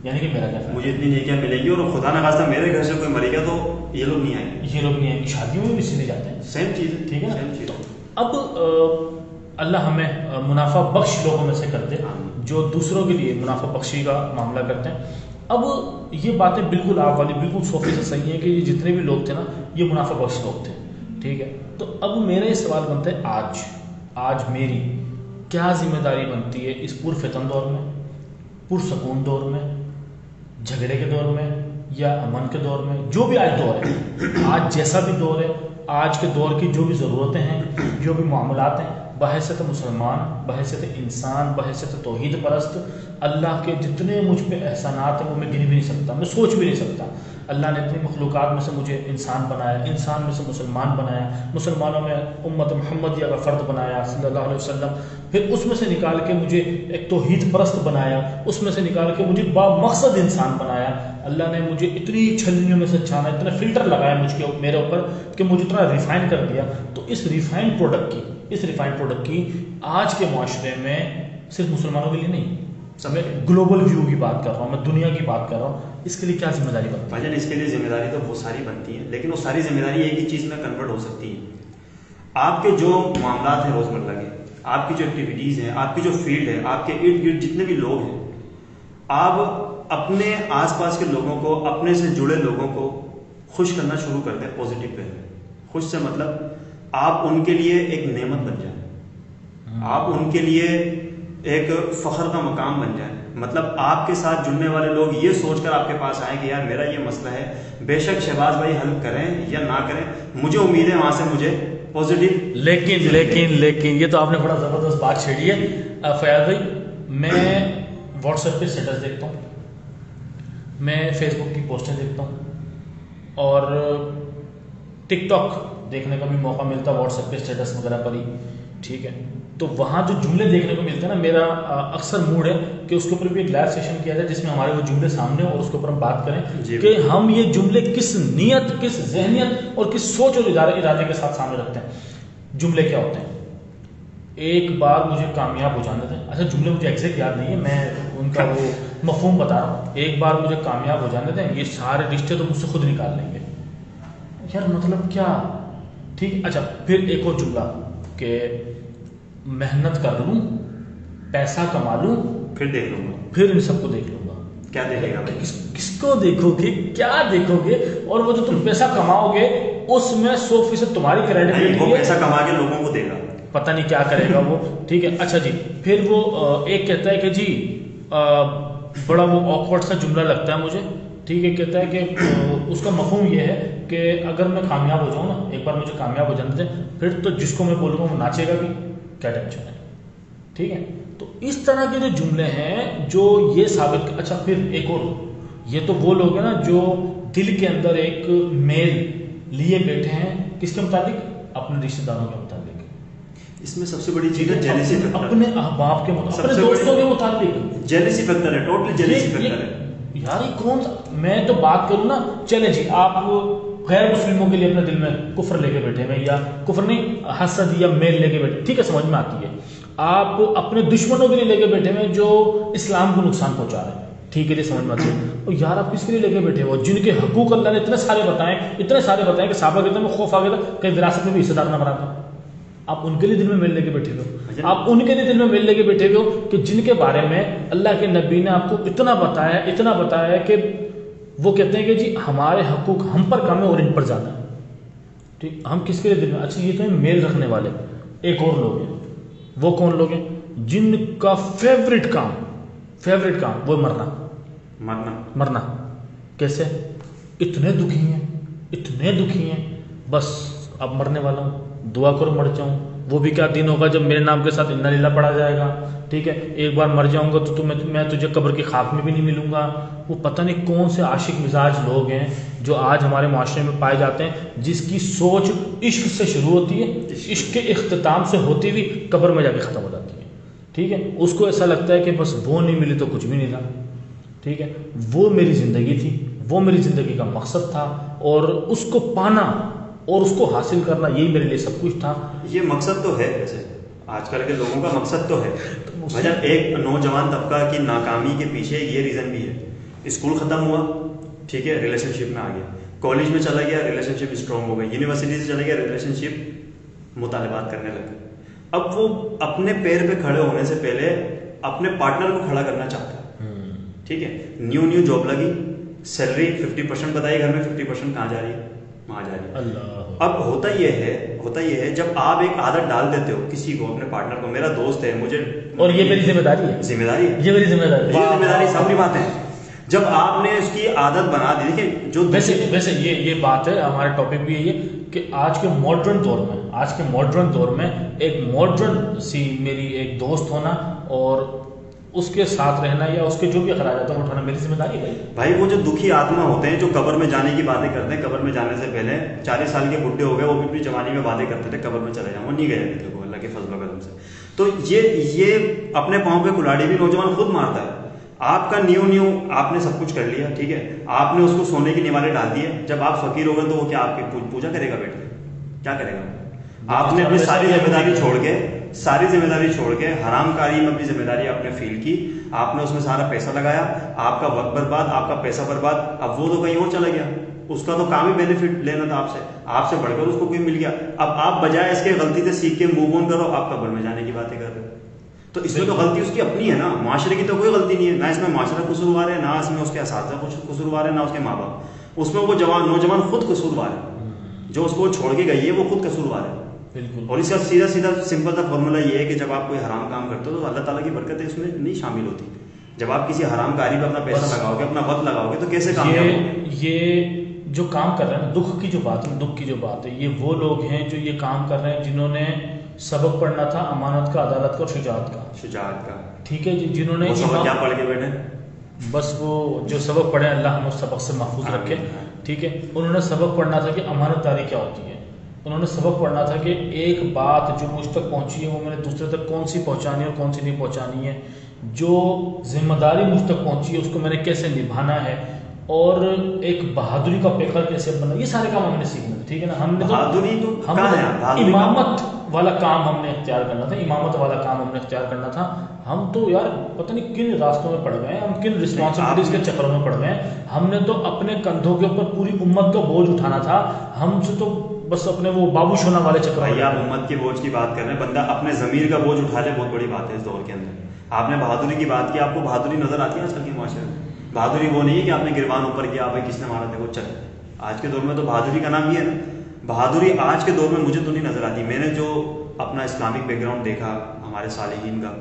S1: یعنی کہ میرا کیا فائدہ,
S2: مجھے اتنی نیکیاں ملیں گی, اور خدا نخواستہ میرے گھر سے کوئی مرے گا تو یہ لوگ نہیں آئیں گے,
S1: یہ لوگ نہیں آئیں گے. شادیوں میں بھی اسی لیے جاتے ہیں,
S2: سیم چیز ہے,
S1: ٹھیک ہے نا.
S2: سیم چیز.
S1: اب اللہ ہمیں منافع بخش لوگوں میں سے کرتے جو دوسروں کے لیے منافع بخشی کا معاملہ کرتے ہیں. اب یہ باتیں بالکل آپ والی بالکل صوفی سے صحیح ہیں کہ یہ جتنے بھی لوگ تھے نا یہ منافع بخش لوگ تھے, ٹھیک ہے. تو اب میرا یہ سوال بنتا ہے آج میری کیا ذمہ داری بنتی ہے اس پرفتن دور میں, پرسکون دور میں, جھگڑے کے دور میں یا امن کے دور میں, جو بھی آج دور ہے, آج جیسا بھی دور ہے, آج کے دور کی جو بھی ضرورتیں ہیں, جو بھی معاملات ہیں, بحیثیت مسلمان, بحیثیت انسان, بحیثیت توحید پرست, اللہ کے جتنے مجھ پہ احسانات ہیں وہ میں گن بھی نہیں سکتا, میں سوچ بھی نہیں سکتا. اللہ نے اتنی مخلوقات میں سے مجھے انسان بنایا, انسان میں سے مسلمان بنایا, مسلمانوں میں امت محمدیہ کا فرد بنایا صلی اللہ علیہ وسلم, پھر اس میں سے نکال کے مجھے ایک توحید پرست بنایا, اس میں سے نکال کے مجھے با مقصد انسان بنایا. اللہ نے مجھے اتنی چھلنیوں میں سے چھانا, اتنا فلٹر لگایا میرے اوپر کہ مجھے اتنا ریفائن کر دیا. تو اس ریفائن پروڈکٹ کی آج کے معاشرے میں صرف مسلمانوں کے لیے نہیں, میں گلوبل ویو کی بات کر رہا ہوں, میں دنیا کی بات کر رہا ہوں, اس کے لیے کیا ذمہ داری بنتی ہے؟
S2: بھائی جان اس کے لیے ذمہ داری تو بہت ساری بنتی ہے, لیکن وہ ساری ذمہ داری ایک ہی چیز میں کنورٹ ہو سکتی ہے. آپ کے جو معاملات ہیں روزمرہ کے, آپ کی جو ایکٹیویٹیز ہیں, آپ کی جو فیلڈ ہے, آپ کے ارد گرد جتنے بھی لوگ ہیں, آپ اپنے آس پاس کے لوگوں کو, اپنے سے جڑے لوگوں کو خوش کرنا شروع کر دیں پازیٹیو پہ. خوش سے مطلب آپ ان کے لیے ایک نعمت بن جائیں, آپ ان کے لیے ایک فخر کا مقام بن جائیں. مطلب آپ کے ساتھ جڑنے والے لوگ یہ سوچ کر آپ کے پاس آئیں کہ یار میرا یہ مسئلہ ہے, بے شک شہباز بھائی حل کریں یا نہ کریں, مجھے امید ہے وہاں سے مجھے پازیٹیو.
S1: لیکن یہ تو آپ نے بڑا زبردست بات چھیڑی ہے فیاض بھائی. میں واٹس ایپ پہ اسٹیٹس دیکھتا ہوں, میں فیس بک کی پوسٹیں دیکھتا ہوں, اور ٹک ٹاک دیکھنے کا بھی موقع ملتا ہے واٹس ایپ پہ اسٹیٹس وغیرہ پر ہی, ٹھیک ہے. تو وہاں جو جملے دیکھنے کو ملتے ہیں نا, میرا اکثر موڈ ہے کہ اس کے اوپر بھی ایک لائیو سیشن کیا جائے جس میں ہمارے وہ جملے سامنے ہوں اور اس کے اوپر ہم بات کریں کہ ہم یہ جملے کس نیت, کس ذہنیت اور کس سوچ اور ارادے کے ساتھ سامنے رکھتے ہیں. جملے کیا ہوتے ہیں؟ ایک بار مجھے کامیاب ہو جانے دیں. اچھا جملے مجھے ایگزیکٹ یاد نہیں ہے, میں ان کا وہ مفہوم بتا رہا ہوں. ایک بار مجھے کامیاب ہو جانے دیں, یہ سارے رشتے تو مجھ سے خود نکال لیں گے. یار مطلب کیا, ٹھیک. اچھا پھر ایک اور جملہ کہ محنت کر لوں, پیسہ کما لوں,
S2: پھر دیکھ لوں گا,
S1: پھر ان سب کو دیکھ لوں گا.
S2: کیا دیکھے گا؟
S1: کس کو دیکھو گے, کیا دیکھو گے؟ اور وہ جو تم پیسہ کماؤ گے اس میں 100% تمہاری کریڈیبلٹی ہے.
S2: وہ پیسہ کما کے لوگوں کو دے گا,
S1: پتہ نہیں کیا کرے گا وہ, ٹھیک ہے. اچھا جی, پھر وہ ایک کہتا ہے کہ جی بڑا وہ آکورڈ سا جملہ لگتا ہے مجھے, ٹھیک ہے. کہتا ہے کہ اس کا مفہوم یہ ہے کہ اگر میں کامیاب ہو جاؤں نا, ایک بار مجھے کامیاب ہو جانے دیں, پھر تو جس کو میں بولوں گا وہ ناچے گا بھی, کیا ٹینشن ہے, ٹھیک ہے. تو اس طرح کے جو جملے ہیں جو یہ ثابت. اچھا پھر ایک اور, یہ تو وہ لوگ ہیں نا جو دل کے اندر ایک میل لیے بیٹھے ہیں, کس کے مطابق؟ اپنے رشتہ داروں کے مطابق.
S2: اس میں سب سے بڑی چیز ہے جیلسی فیکٹر.
S1: اپنے احباب کے مطابق، اپنے دوستوں کے متعلق
S2: جیلسی فیکٹر ہے، ٹوٹلی جیلسی فیکٹر ہے.
S1: یار یہ کون سا، میں تو بات کروں نا، چلے جی آپ غیر مسلموں کے لیے اپنے دل میں کفر لے کے بیٹھے ہوئے، یا کفر نہیں، حسد یا میل لے کے بیٹھے، ٹھیک ہے سمجھ میں آتی ہے. آپ اپنے دشمنوں کے لیے لے کے بیٹھے ہوئے جو اسلام کو نقصان پہنچا رہے ہیں، ٹھیک ہے جی سمجھ میں آتی ہے. اور یار آپ کس کے لیے لے کے بیٹھے ہو، جن کے حقوق اللہ نے اتنے سارے بتائیں کہ صحابہ کے میں خوف آ گیا تھا کہ وراثت میں بھی حصہ دار نہ بنا تھا. آپ ان کے لیے دل میں میل لے کے بیٹھے ہوئے ہو، آپ ان کے لیے دل میں میل لے کے بیٹھے ہوئے ہو کہ جن کے بارے میں اللہ کے نبی نے آپ کو اتنا بتایا کہ وہ کہتے ہیں کہ جی ہمارے حقوق ہم پر کم ہے اور ان پر زیادہ ہے. ٹھیک، ہم کس کے لیے دل میں، اچھا یہ تو ہیں میل رکھنے والے. ایک اور لوگ ہیں، وہ کون لوگ ہیں؟ جن کا فیوریٹ کام وہ مرنا. کیسے؟ اتنے دکھی ہیں بس اب مرنے والا ہوں، دعا کرو مر جاؤں. وہ بھی کیا دن ہوگا جب میرے نام کے ساتھ انا للہ پڑھا جائے گا. ٹھیک ہے، ایک بار مر جاؤں گا تو میں تجھے قبر کی خاک میں بھی نہیں ملوں گا. وہ پتہ نہیں کون سے عاشق مزاج لوگ ہیں جو آج ہمارے معاشرے میں پائے جاتے ہیں، جس کی سوچ عشق سے شروع ہوتی ہے، عشق کے اختتام سے ہوتی ہوئی قبر میں جا کے ختم ہو جاتی ہے. ٹھیک ہے، اس کو ایسا لگتا ہے کہ بس وہ نہیں ملی تو کچھ بھی نہیں تھا. ٹھیک ہے، وہ میری زندگی تھی، وہ میری زندگی کا مقصد تھا، اور اس کو پانا اور اس کو حاصل کرنا یہی میرے لیے سب کچھ تھا.
S2: یہ مقصد تو ہے، ویسے آج کل کے لوگوں کا مقصد تو ہے. ایک نوجوان طبقہ کی ناکامی کے پیچھے یہ ریزن بھی ہے. اسکول ختم ہوا، ٹھیک ہے، ریلیشن شپ میں آ گیا. کالج میں چلا گیا، ریلیشن شپ اسٹرانگ ہو گئی. یونیورسٹی سے چلا گیا، ریلیشن شپ مطالبات کرنے لگا. اب وہ اپنے پیر پہ کھڑے ہونے سے پہلے اپنے پارٹنر کو کھڑا کرنا چاہتا ہے. ٹھیک ہے، نیو جاب لگی، سیلری 50% بتائی گھر میں، 50% کہاں جا رہی ہے؟ وہاں جا رہی ہے. اب ہوتا یہ ہے جب آپ ایک عادت ڈال دیتے ہو کسی کو، اپنے پارٹنر کو، میرا دوست ہے مجھے،
S1: اور یہ میری ذمہ داری ہے، یہ میری ذمہ داری
S2: سامنے بات ہے. جب آپ نے اس کی عادت بنا دی، دیکھیں جو
S1: ویسے یہ بات ہے، ہمارا ٹاپک بھی یہی ہے کہ آج کے ماڈرن دور میں ایک ماڈرن سی میری ایک دوست ہونا اور اس کے ساتھ رہنا یا اس کے جو بھی اخراجات ہیں اٹھانا میری ذمہ داری ہے.
S2: بھائی وہ جو دکھی آتما ہوتے ہیں جو قبر میں جانے کی باتیں کرتے ہیں، قبر میں جانے سے پہلے 40 سال کے بڈھے ہو گئے، وہ بھی جوانی میں باتیں کرتے تھے قبر میں چلے جاؤں، وہ نہیں گئے تھے وہ اللہ کے فضل و کرم سے. تو یہ اپنے پاؤں پہ کلاڑی بھی نوجوان خود مارتا ہے. آپ کا نیو آپ نے سب کچھ کر لیا، ٹھیک ہے، آپ نے اس کو سونے کے نیوالے ڈال دیے. جب آپ فقیر ہو گئے تو وہ کیا آپ کی پوجا کرے گا؟ بیٹھ کے کیا کرے گا؟ آپ نے اپنی ساری ذمہ داری چھوڑ کے حرام کاری میں اپنی ذمہ داری آپ نے فیل کی. آپ نے اس میں سارا پیسہ لگایا، آپ کا وقت برباد، آپ کا پیسہ برباد. اب وہ تو کہیں اور چلا گیا، اس کا تو کام ہی بینیفٹ لینا تھا آپ سے بڑھ کر اس کو کوئی مل گیا. اب آپ بجائے اس کے غلطی سے سیکھ کے موو آن کرو، آپ قبر میں جانے کی باتیں کر رہے ہو. تو اس میں تو غلطی اس کی اپنی ہے نا، معاشرے کی تو کوئی غلطی نہیں ہے. نہ اس میں معاشرہ قصوروار ہے، نہ اس میں اس کے اساتذہ قصوروار ہے، نہ اس کے ماں باپ. اس میں وہ نوجوان خود قصوروار ہے، جو اس کو چھوڑ کے گئی ہے وہ خود قصوروار ہے. بالکل. اور اس کا سیدھا سمپل سا فارمولا یہ ہے کہ جب آپ کوئی حرام کام کرتے ہو تو اللہ تعالیٰ کی برکتیں اس میں نہیں شامل ہوتی. جب آپ کسی حرام کاری پہ اپنا پیسہ لگاؤ گے، اپنا وقت لگاؤ گے، تو کیسے کامیاب ہوگے؟
S1: یہ جو کام کر رہے ہیں، دکھ کی جو بات ہے، یہ وہ لوگ ہیں جو یہ کام کر رہے ہیں جنہوں نے سبق پڑھنا تھا امانت کا، عدالت کا اور شجاعت کا. ٹھیک ہے جی، جنہوں نے
S2: کیا پڑھ کے بیٹھے،
S1: بس وہ جو سبق پڑھے اللہ ہم اس سبق سے محفوظ رکھے. ٹھیک ہے، انہوں نے سبق پڑھنا تھا کہ امانت داری کیا ہوتی ہے. انہوں نے سبق پڑھنا تھا کہ ایک بات جو مجھ تک پہنچی ہے وہ میں نے دوسرے تک کون سی پہنچانی ہے اور کون سی نہیں پہنچانی ہے. جو ذمہ داری مجھ تک پہنچی ہے اس کو میں نے کیسے نبھانا ہے، اور ایک بہادری کا پیکر کیسے بننا. یہ سارے کام ہم نے سیکھنا تھا. ٹھیک ہے نا، ہم نے امامت والا کام ہم نے اختیار کرنا تھا. ہم تو یار پتہ نہیں کن راستوں میں پڑ گئے ہیں، ہم کن رسپانسبلٹیز کے چکروں میں پڑ گئے ہیں. ہم نے تو اپنے کندھوں کے اوپر پوری امت کا بوجھ اٹھانا تھا. ہم سے تو بس اپنے وہ بابو شونا والے چکر.
S2: بھائی آپ امت کے بوجھ کی بات کر رہے ہیں، بندہ اپنے ضمیر کا بوجھ اٹھا لے بہت بڑی بات ہے اس دور کے اندر. آپ نے بہادری کی بات کی، آپ کو بہادری نظر آتی ہے آج کل کے معاشرے میں؟ بہادری وہ نہیں ہے کہ آپ نے گروان اوپر کیا، بھائی کس نے مارا تھا وہ چل. آج کے دور میں تو بہادری کا نام یہ ہے نا. بہادری آج کے دور میں مجھے تو نہیں نظر آتی. میں نے جو اپنا اسلامک بیک گراؤنڈ دیکھا ہمارے صالحین کا،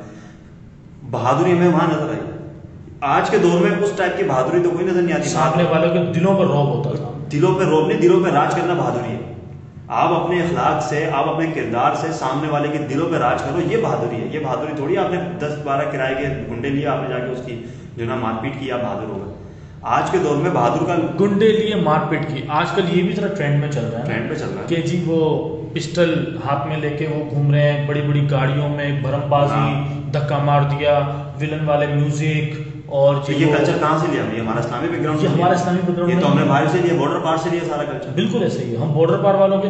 S2: بہادری ہمیں وہاں نظر آئی. آج کے دور میں اس ٹائپ کی بہادری تو کوئی نظر نہیں آتی.
S1: سامنے والوں کے دلوں پر رعب ہوتا تھا.
S2: دلوں پہ رعب نہیں، دلوں پہ راج کرنا بہادری ہے. آپ اپنے اخلاق سے، آپ اپنے کردار سے سامنے والے کے دلوں پہ راج کرو، یہ بہادری ہے. یہ بہادری تھوڑی آپ نے 10-12 کرائے کے گنڈے لیے، آپ نے جا کے اس کی جو نا مار پیٹ کی، آپ بہادر ہو گئے. آج کے دور میں بہادر کا
S1: گنڈے لیے مار پیٹ کی. آج کل یہ بھی ذرا ٹرینڈ میں چل رہا ہے
S2: کہ
S1: جی وہ پسٹل ہاتھ میں لے کے وہ گھوم رہے ہیں بڑی بڑی گاڑیوں میں، بھرم بازی، دھکا مار دیا، ولن والے میوزک. اور
S2: یہ کلچر کہاں سے لیا؟ ہمارا اسلامی بیک گراؤنڈ،
S1: یہ ہمارا اسلامی بیک گراؤنڈ،
S2: یہ تو ہم نے باہر سے لیا، بارڈر پار سے لیا سارا کلچر.
S1: بالکل ایسے ہی ہم بارڈر پار والوں کے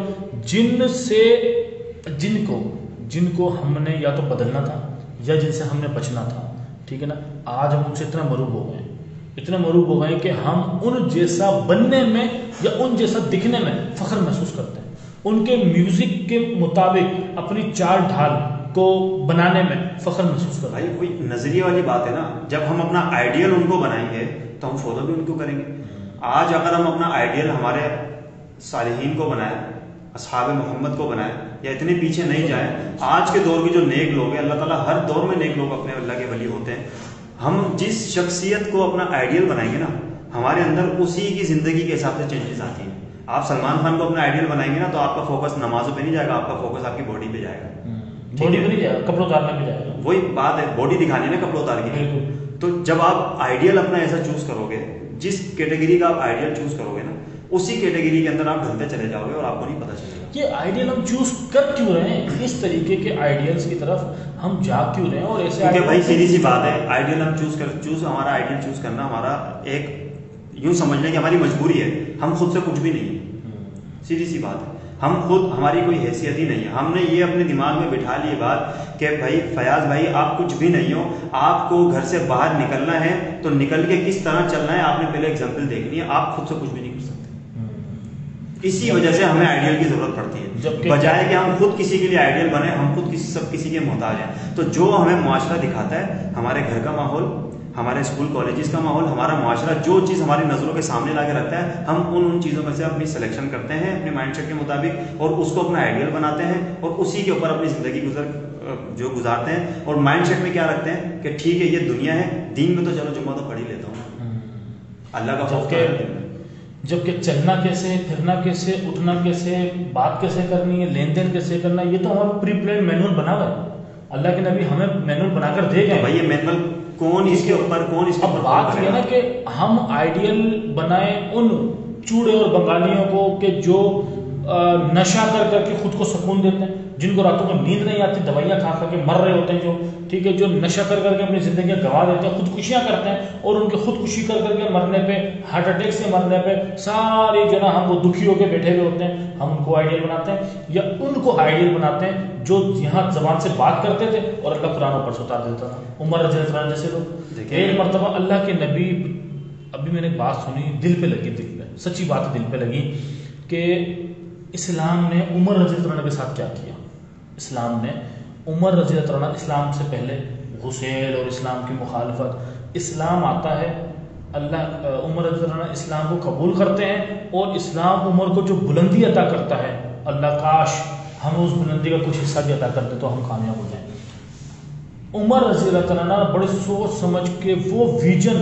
S1: جن کو ہم نے یا تو بدلنا تھا یا جن سے ہم نے بچنا تھا. ٹھیک ہے نا. آج ہم ان سے اتنا مروب ہو گئے ہیں، اتنے مروب ہو گئے کہ ہم ان جیسا بننے میں یا ان جیسا دکھنے میں فخر محسوس کرتے ہیں. ان کے میوزک کے مطابق اپنی چال ڈھال کو بنانے میں فخر محسوس کرتے ہیں.
S2: بھائی کوئی نظریے والی بات ہے نا. جب ہم اپنا آئیڈیل ان کو بنائیں گے تو ہم فالو بھی ان کو کریں گے. آج اگر ہم اپنا آئیڈیل ہمارے صالحین کو بنائیں، اصحاب محمد کو بنائیں، یا اتنے پیچھے نہیں جائیں، آج کے دور کے جو نیک لوگ ہیں، اللہ تعالیٰ ہر دور میں نیک لوگ اپنے اللہ کے ولی ہوتے ہیں. ہم جس شخصیت کو اپنا آئیڈیل بنائیں گے نا، ہمارے اندر اسی کی زندگی کے حساب سے چینجز آتی ہیں. آپ سلمان خان کو اپنا آئیڈیل بنائیں گے نا، تو آپ کا فوکس نمازوں پہ نہیں جائے گا، آپ کا فوکس آپ کی باڈی پہ جائے گا.
S1: باڈی پہ نہیں جائے گا، کپڑے اتارنے پہ جائے گا.
S2: وہی بات ہے، باڈی دکھانی ہے نا کپڑے اتار کے. تو جب آپ آئیڈیل اپنا ایسا چوز کرو گے، جس کیٹیگری کا آپ آئیڈیل چوز کرو گے نا، اسی کیٹیگری کے اندر آپ ڈھلتے چلے جاؤ گے اور آپ کو نہیں پتہ چلے گا.
S1: یہ آئیڈیل ہم چوز کر کیوں رہے ہیں؟ اس طریقے کے آئیڈیلز کی طرف ہم جا کیوں رہے ہیں؟ اور ایسے
S2: کیونکہ بھائی سیدھی سی بات ہے، آئیڈیل ہم ہمارا آئیڈیل چوز کرنا ہمارا ایک یوں سمجھ لیں کہ ہماری مجبوری ہے. ہم خود سے کچھ بھی نہیں ہے، سیدھی سی بات ہے. ہم خود، ہماری کوئی حیثیت ہی نہیں ہے. ہم نے یہ اپنے دماغ میں بٹھا لی بات کہ بھائی فیاض بھائی آپ کچھ بھی نہیں ہو، آپ کو گھر سے باہر نکلنا ہے تو نکل کے کس طرح چلنا ہے آپ نے پہلے ایگزامپل دیکھنی ہے. آپ خود سے کچھ بھی نہیں کر سکتے. اسی وجہ سے ہمیں آئیڈیل کی ضرورت پڑتی ہے، بجائے کہ ہم خود کسی کے لیے آئیڈیل بنے. ہم خود سب کسی کے محتاج ہیں. تو جو ہمیں معاشرہ دکھاتا ہے، ہمارے گھر کا ماحول، ہمارے اسکول کالجز کا ماحول، ہمارا معاشرہ جو چیز ہماری نظروں کے سامنے لا کے رکھتا ہے، ہم ان چیزوں میں سے اپنی سلیکشن کرتے ہیں اپنے مائنڈ سیٹ کے مطابق، اور اس کو اپنا آئیڈیل بناتے ہیں اور اسی کے اوپر اپنی زندگی گزارتے ہیں. اور مائنڈ سیٹ میں کیا رکھتے ہیں کہ ٹھیک ہے یہ دنیا ہے، دین میں تو چلو جمعہ تو پڑھ ہی لیتا ہوں، اللہ کا خوف.
S1: جبکہ چلنا کیسے، پھرنا کیسے، اٹھنا کیسے، بات کیسے کرنی ہے، لین دین کیسے کرنا ہے، یہ تو ہمارا پری پلان مینول بنا ہوا ہے. اللہ کے نبی ہمیں مینول بنا کر دے گئے.
S2: بھائی یہ مینول کون اس کے اوپر
S1: اب بات یہ ہے نا کہ ہم آئیڈیل بنائیں ان چوڑے اور بنگالیوں کو کہ جو نشہ کر کر کے خود کو سکون دیتے ہیں، جن کو راتوں میں نیند نہیں آتی، دوائیاں کھا کر کے مر رہے ہوتے ہیں، جو ٹھیک ہے جو نشہ کر کر کے اپنی زندگیاں گنوا دیتے ہیں، خودکشیاں کرتے ہیں، اور ان کے خودکشی کر کر کے مرنے پہ، ہارٹ اٹیک سے مرنے پہ سارے جو نا ہم وہ دکھی ہو کے بیٹھے ہوئے ہوتے ہیں. ہم ان کو آئیڈیل بناتے ہیں یا ان کو آئیڈیل بناتے ہیں جو یہاں زبان سے بات کرتے تھے اور اللہ قرآن پر سے اتار دیتا تھا. عمر رضی اللہ عنہ جیسے لوگ. ایک مرتبہ اللہ کے نبی، ابھی میں نے ایک بات سنی، دل پہ لگی، دل پہ سچی بات دل پہ لگی کہ اسلام نے عمر رضی اللہ عنہ کے ساتھ کیا کیا. اسلام نے عمر رضی اللہ عنہ، اسلام سے پہلے غسیل اور اسلام کی مخالفت، اسلام آتا ہے، اللہ عمر رضی اللہ عنہ اسلام کو قبول کرتے ہیں اور اسلام عمر کو جو بلندی عطا کرتا ہے، اللہ کاش ہم اس بلندی کا کچھ حصہ بھی عطا کرتے تو ہم کامیاب ہو جائیں. عمر رضی اللہ عنہ بڑے سوچ سمجھ کے وہ ویژن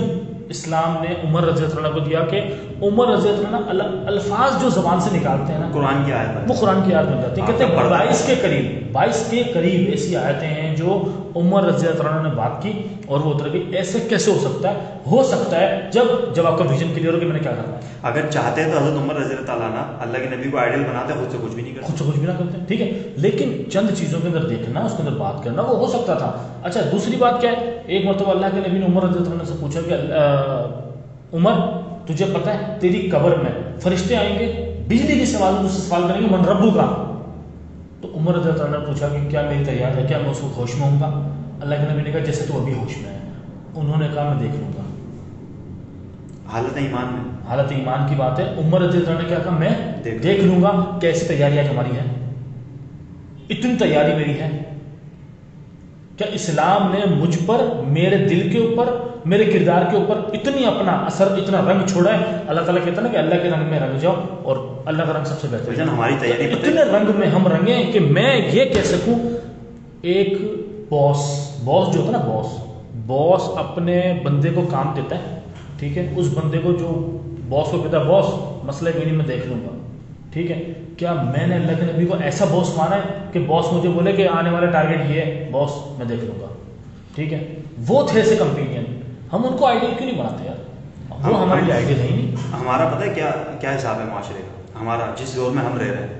S1: اسلام نے عمر رضی اللہ عنہ کو دیا کہ عمر رضی اللہ عنہ الفاظ جو زبان سے نکالتے ہیں نا،
S2: قرآن کی آیت،
S1: وہ قرآن کی آیت بن جاتی ہے. کہتے ہیں 22 کے قریب ایسی آیتیں ہیں جو عمر رضی اللہ عنہ نے بات کی اور وہ اتر گئی. ایسے کیسے ہو سکتا ہے؟ ہو سکتا ہے جب آپ کا ویژن کلیئر ہو کہ میں نے کیا کرنا ہے.
S2: اگر چاہتے ہیں تو حضرت عمر رضی اللہ عنہ اللہ کے نبی کو آئیڈیل بناتے، خود سے کچھ بھی نہیں کرتے،
S1: خود سے کچھ بھی نہ کرتے، ٹھیک ہے، لیکن چند چیزوں کے اندر دیکھنا، اس کے اندر بات کرنا، وہ ہو سکتا تھا. اچھا دوسری بات کیا ہے، ایک مرتبہ اللہ کے نبی نے عمر رضی اللہ عنہ سے پوچھا کہ عمر تجھے پتہ ہے تیری قبر میں فرشتے آئیں گے، بجلی کے سوالوں سے سوال کریں گے، من ربو کا. تو عمر رضی اللہ عنہ نے پوچھا کہ کیا میری تیار ہے، کیا میں اس کو ہوش میں ہوں گا؟ اللہ کے نبی نے کہا جیسے تو ابھی ہوش میں ہے. انہوں نے کہا میں دیکھ لوں گا.
S2: حالت ایمان میں،
S1: حالت ایمان کی بات ہے. عمر رضی اللہ عنہ نے کیا کہا، میں دیکھ لوں گا. کیسی تیاری آج ہماری ہے؟ اتنی تیاری میری ہے. کیا اسلام نے مجھ پر، میرے دل کے اوپر، میرے کردار کے اوپر اتنی اپنا اثر، اتنا رنگ چھوڑا ہے؟ اللہ تعالیٰ کہتا ہے نا کہ اللہ کے رنگ میں رنگ جاؤ، اور اللہ کا رنگ سب سے بہتر ہے.
S2: ہماری تیاری
S1: اتنے رنگ میں ہم رنگیں کہ میں یہ کہہ سکوں، ایک باس جو ہوتا ہے نا، باس اپنے بندے کو کام دیتا ہے، ٹھیک ہے، اس بندے کو جو باس کو کہتا ہے باس مسئلہ کوئی میں دیکھ لوں گا، ٹھیک ہے. کیا میں نے اللہ کے نبی کو ایسا باس مانا ہے کہ باس مجھے بولے کہ آنے والا ٹارگیٹ یہ ہے، باس میں دیکھ لوں گا، ٹھیک ہے. وہ تھے ایسے کمپینین. ہم ان کو آئیڈیل کیوں نہیں بناتے یار؟ وہ ہمارے لیے آئیڈیل ہے ہی نہیں.
S2: ہمارا پتہ ہے کیا حساب ہے معاشرے کا، ہمارا جس دور میں ہم رہ رہے ہیں.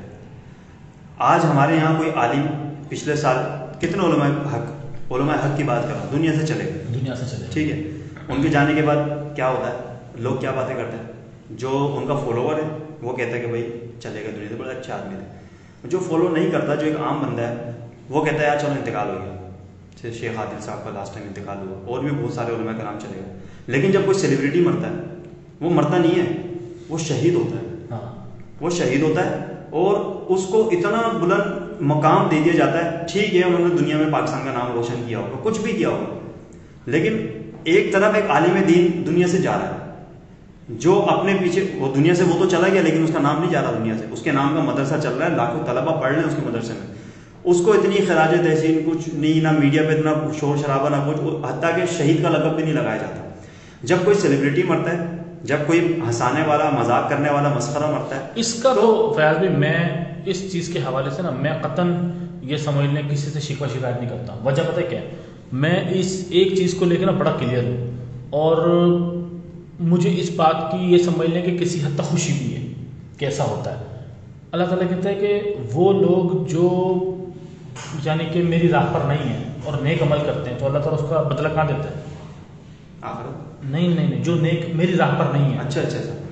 S2: آج ہمارے یہاں کوئی عالم پچھلے سال کتنے علماء حق کی بات کر رہا ہوں دنیا سے چلے گئے,
S1: دنیا سے چلے,
S2: ٹھیک ہے. ان کے جانے کے بعد کیا ہوتا ہے, لوگ کیا باتیں کرتے ہیں, جو ان کا فالوور ہے وہ کہتا ہے کہ بھائی چلے گئے دنیا سے, بڑے اچھے آدمی تھے. جو فالو نہیں کرتا, جو ایک عام بندہ ہے, وہ کہتا ہے یار چلو انتقال ہو گیا, جیسے شیخ عادل صاحب کا لاسٹ ٹائم انتقال ہوا, اور بھی بہت سارے علماء کا نام چلے گئے. لیکن جب کوئی سیلیبریٹی مرتا ہے, وہ مرتا نہیں ہے, وہ شہید ہوتا ہے. وہ شہید ہوتا ہے اور اس کو اتنا بلند مقام دے دیا جاتا ہے. ٹھیک ہے انہوں نے دنیا میں پاکستان کا نام روشن کیا ہوگا, کچھ بھی کیا ہوگا, لیکن ایک طرف ایک عالم دین دنیا سے جا رہا ہے, جو اپنے پیچھے وہ دنیا سے وہ تو چلا گیا, لیکن اس کا نام نہیں جا رہا دنیا سے. اس کے نام کا مدرسہ چل رہا ہے, لاکھوں طلبہ پڑھ رہے ہیں اس کے مدرسے میں. اس کو اتنی خراج تحسین کچھ نہیں, نہ میڈیا پہ اتنا شور شرابہ, نہ کچھ, حتیٰ کہ شہید کا لقب بھی نہیں لگایا جاتا. جب کوئی سیلیبریٹی مرتا ہے, جب کوئی ہنسانے والا, مذاق کرنے والا, مسخرہ مرتا ہے,
S1: اس کا تو فیاض بھی میں اس چیز کے حوالے سے نا میں قطعاً یہ سمجھنے کسی سے شکوہ شکایت نہیں کرتا. وجہ پتہ کیا ہے, میں اس ایک چیز کو لے کے نا بڑا کلیئر ہوں, اور مجھے اس بات کی یہ سمجھ لیں کہ کسی حد تک خوشی بھی ہے کیسا ہوتا ہے. اللہ تعالیٰ کہتا ہے کہ وہ لوگ جو یعنی کہ میری راہ پر نہیں ہیں اور نیک عمل کرتے ہیں, تو اللہ تعالیٰ اس کا بدلہ کہاں دیتا ہے؟ نہیں, جو نیک میری راہ پر نہیں ہے,
S2: اچھا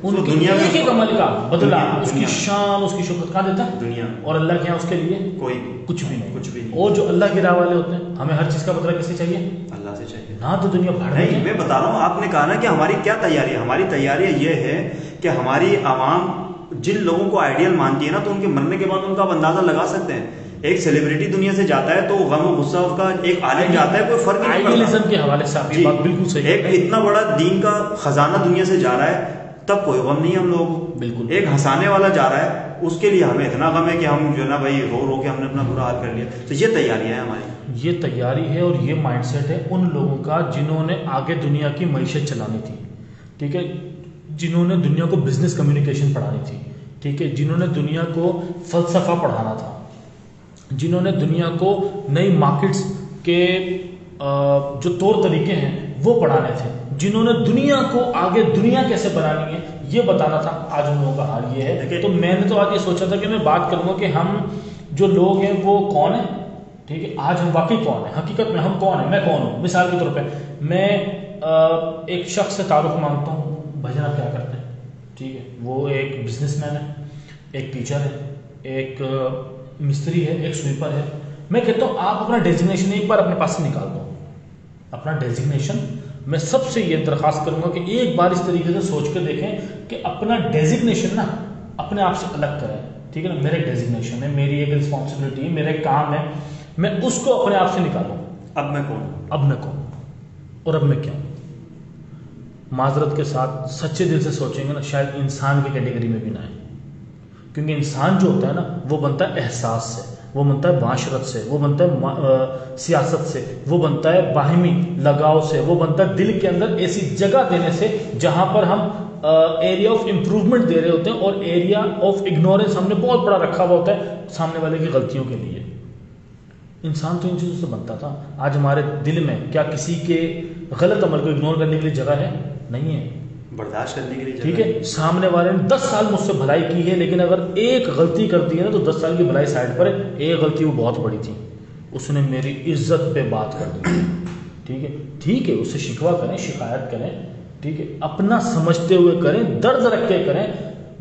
S1: ان کی
S2: دنیا میں
S1: ایک ایک عمل کا بدلہ, اس کی شان, اس کی شوکت کہاں دیتا ہے؟
S2: دنیا.
S1: اور اللہ کے یہاں اس کے لیے
S2: کوئی
S1: کچھ بھی نہیں.
S2: کچھ بھی نہیں.
S1: اور جو اللہ کی راہ والے ہوتے ہیں, ہمیں ہر چیز کا بدلہ کس سے چاہیے؟
S2: اللہ سے چاہیے.
S1: نہ تو دنیا بھاڑ میں.
S2: نہیں, میں بتا رہا ہوں, آپ نے کہا نا کہ ہماری کیا تیاری ہے. ہماری تیاری یہ ہے کہ ہماری عوام جن لوگوں کو آئیڈیل مانتی ہے نا, تو ان کے مرنے کے بعد ان کا آپ اندازہ لگا سکتے ہیں. ایک سیلیبریٹی دنیا سے جاتا ہے تو غم و غصہ اس کا, ایک عالم جاتا ہے, کوئی فرق نہیں پڑتا.
S1: آئیڈیلزم کے حوالے سے آپ کی بات بالکل صحیح ہے.
S2: ایک اتنا بڑا دین کا خزانہ دنیا سے جا رہا ہے, تب کوئی غم نہیں ہے ہم لوگوں کو.
S1: بالکل.
S2: ایک ہنسانے والا جا رہا ہے, اس کے لیے ہمیں اتنا غم ہے کہ ہم جو ہے نا بھائی رو رو کے ہم نے اپنا برا حال کر لیا. تو یہ تیاریاں ہیں ہماری.
S1: یہ تیاری ہے اور یہ مائنڈ سیٹ ہے ان لوگوں کا جنہوں نے آگے دنیا کی معیشت چلانی تھی, ٹھیک ہے, جنہوں نے دنیا کو بزنس کمیونیکیشن پڑھانی تھی, ٹھیک ہے, جنہوں نے دنیا کو فلسفہ پڑھانا تھا, جنہوں نے دنیا کو نئی مارکیٹس کے جو طور طریقے ہیں وہ پڑھانے تھے, جنہوں نے دنیا کو آگے دنیا کیسے بنانی ہے یہ بتانا تھا. آج ان لوگوں کا حال یہ ہے. تو میں نے تو آج یہ سوچا تھا کہ میں بات کروں گا کہ ہم جو لوگ ہیں وہ کون ہیں, ٹھیک ہے, آج ہم واقعی کون ہیں, حقیقت میں ہم کون ہیں. میں کون ہوں؟ مثال کے طور پہ میں ایک شخص سے تعارف مانگتا ہوں, بھائی جان آپ کیا کرتے ہیں, ٹھیک ہے, وہ ایک بزنس مین ہے, ایک ٹیچر ہے, ایک مستری ہے, ایک سویپر ہے. میں کہتا ہوں آپ اپنا ڈیزگنیشن ایک بار اپنے پاس سے نکال دو, اپنا ڈیزگنیشن. میں سب سے یہ درخواست کروں گا کہ ایک بار اس طریقے سے سوچ کے دیکھیں کہ اپنا ڈیزگنیشن نا اپنے آپ سے الگ کریں, ٹھیک ہے نا. میرا ایک ڈیزگنیشن ہے, میری ایک رسپانسبلٹی ہے, میرا ایک کام ہے, میں اس کو اپنے آپ سے نکالوں.
S2: اب میں کون,
S1: اب میں کون اور اب میں کیا ہوں. معذرت کے ساتھ سچے دل سے سوچیں گے نا, شاید انسان کی کیٹیگری میں بھی نہ آئے, کیونکہ انسان جو ہوتا ہے نا وہ بنتا ہے احساس سے, وہ بنتا ہے معاشرت سے, وہ بنتا ہے سیاست سے, وہ بنتا ہے باہمی لگاؤ سے, وہ بنتا ہے دل کے اندر ایسی جگہ دینے سے جہاں پر ہم ایریا آف امپروومنٹ دے رہے ہوتے ہیں, اور ایریا آف اگنورینس ہم نے بہت بڑا رکھا ہوا ہوتا ہے سامنے والے کی غلطیوں کے لیے. انسان تو ان چیزوں سے بنتا تھا. آج ہمارے دل میں کیا کسی کے غلط عمل کو اگنور کرنے کے لیے جگہ ہے؟ نہیں ہے.
S2: برداشت کرنے کے لیے,
S1: ٹھیک ہے, سامنے والے نے 10 سال مجھ سے بھلائی کی ہے, لیکن اگر ایک غلطی کر دی ہے نا تو 10 سال کی بھلائی سائڈ پر ہے, ایک غلطی وہ بہت بڑی تھی, اس نے میری عزت پہ بات کر دی, ٹھیک ہے, اس سے شکوہ کریں, شکایت کریں, ٹھیک ہے, اپنا سمجھتے ہوئے کریں, درد رکھ کے کریں.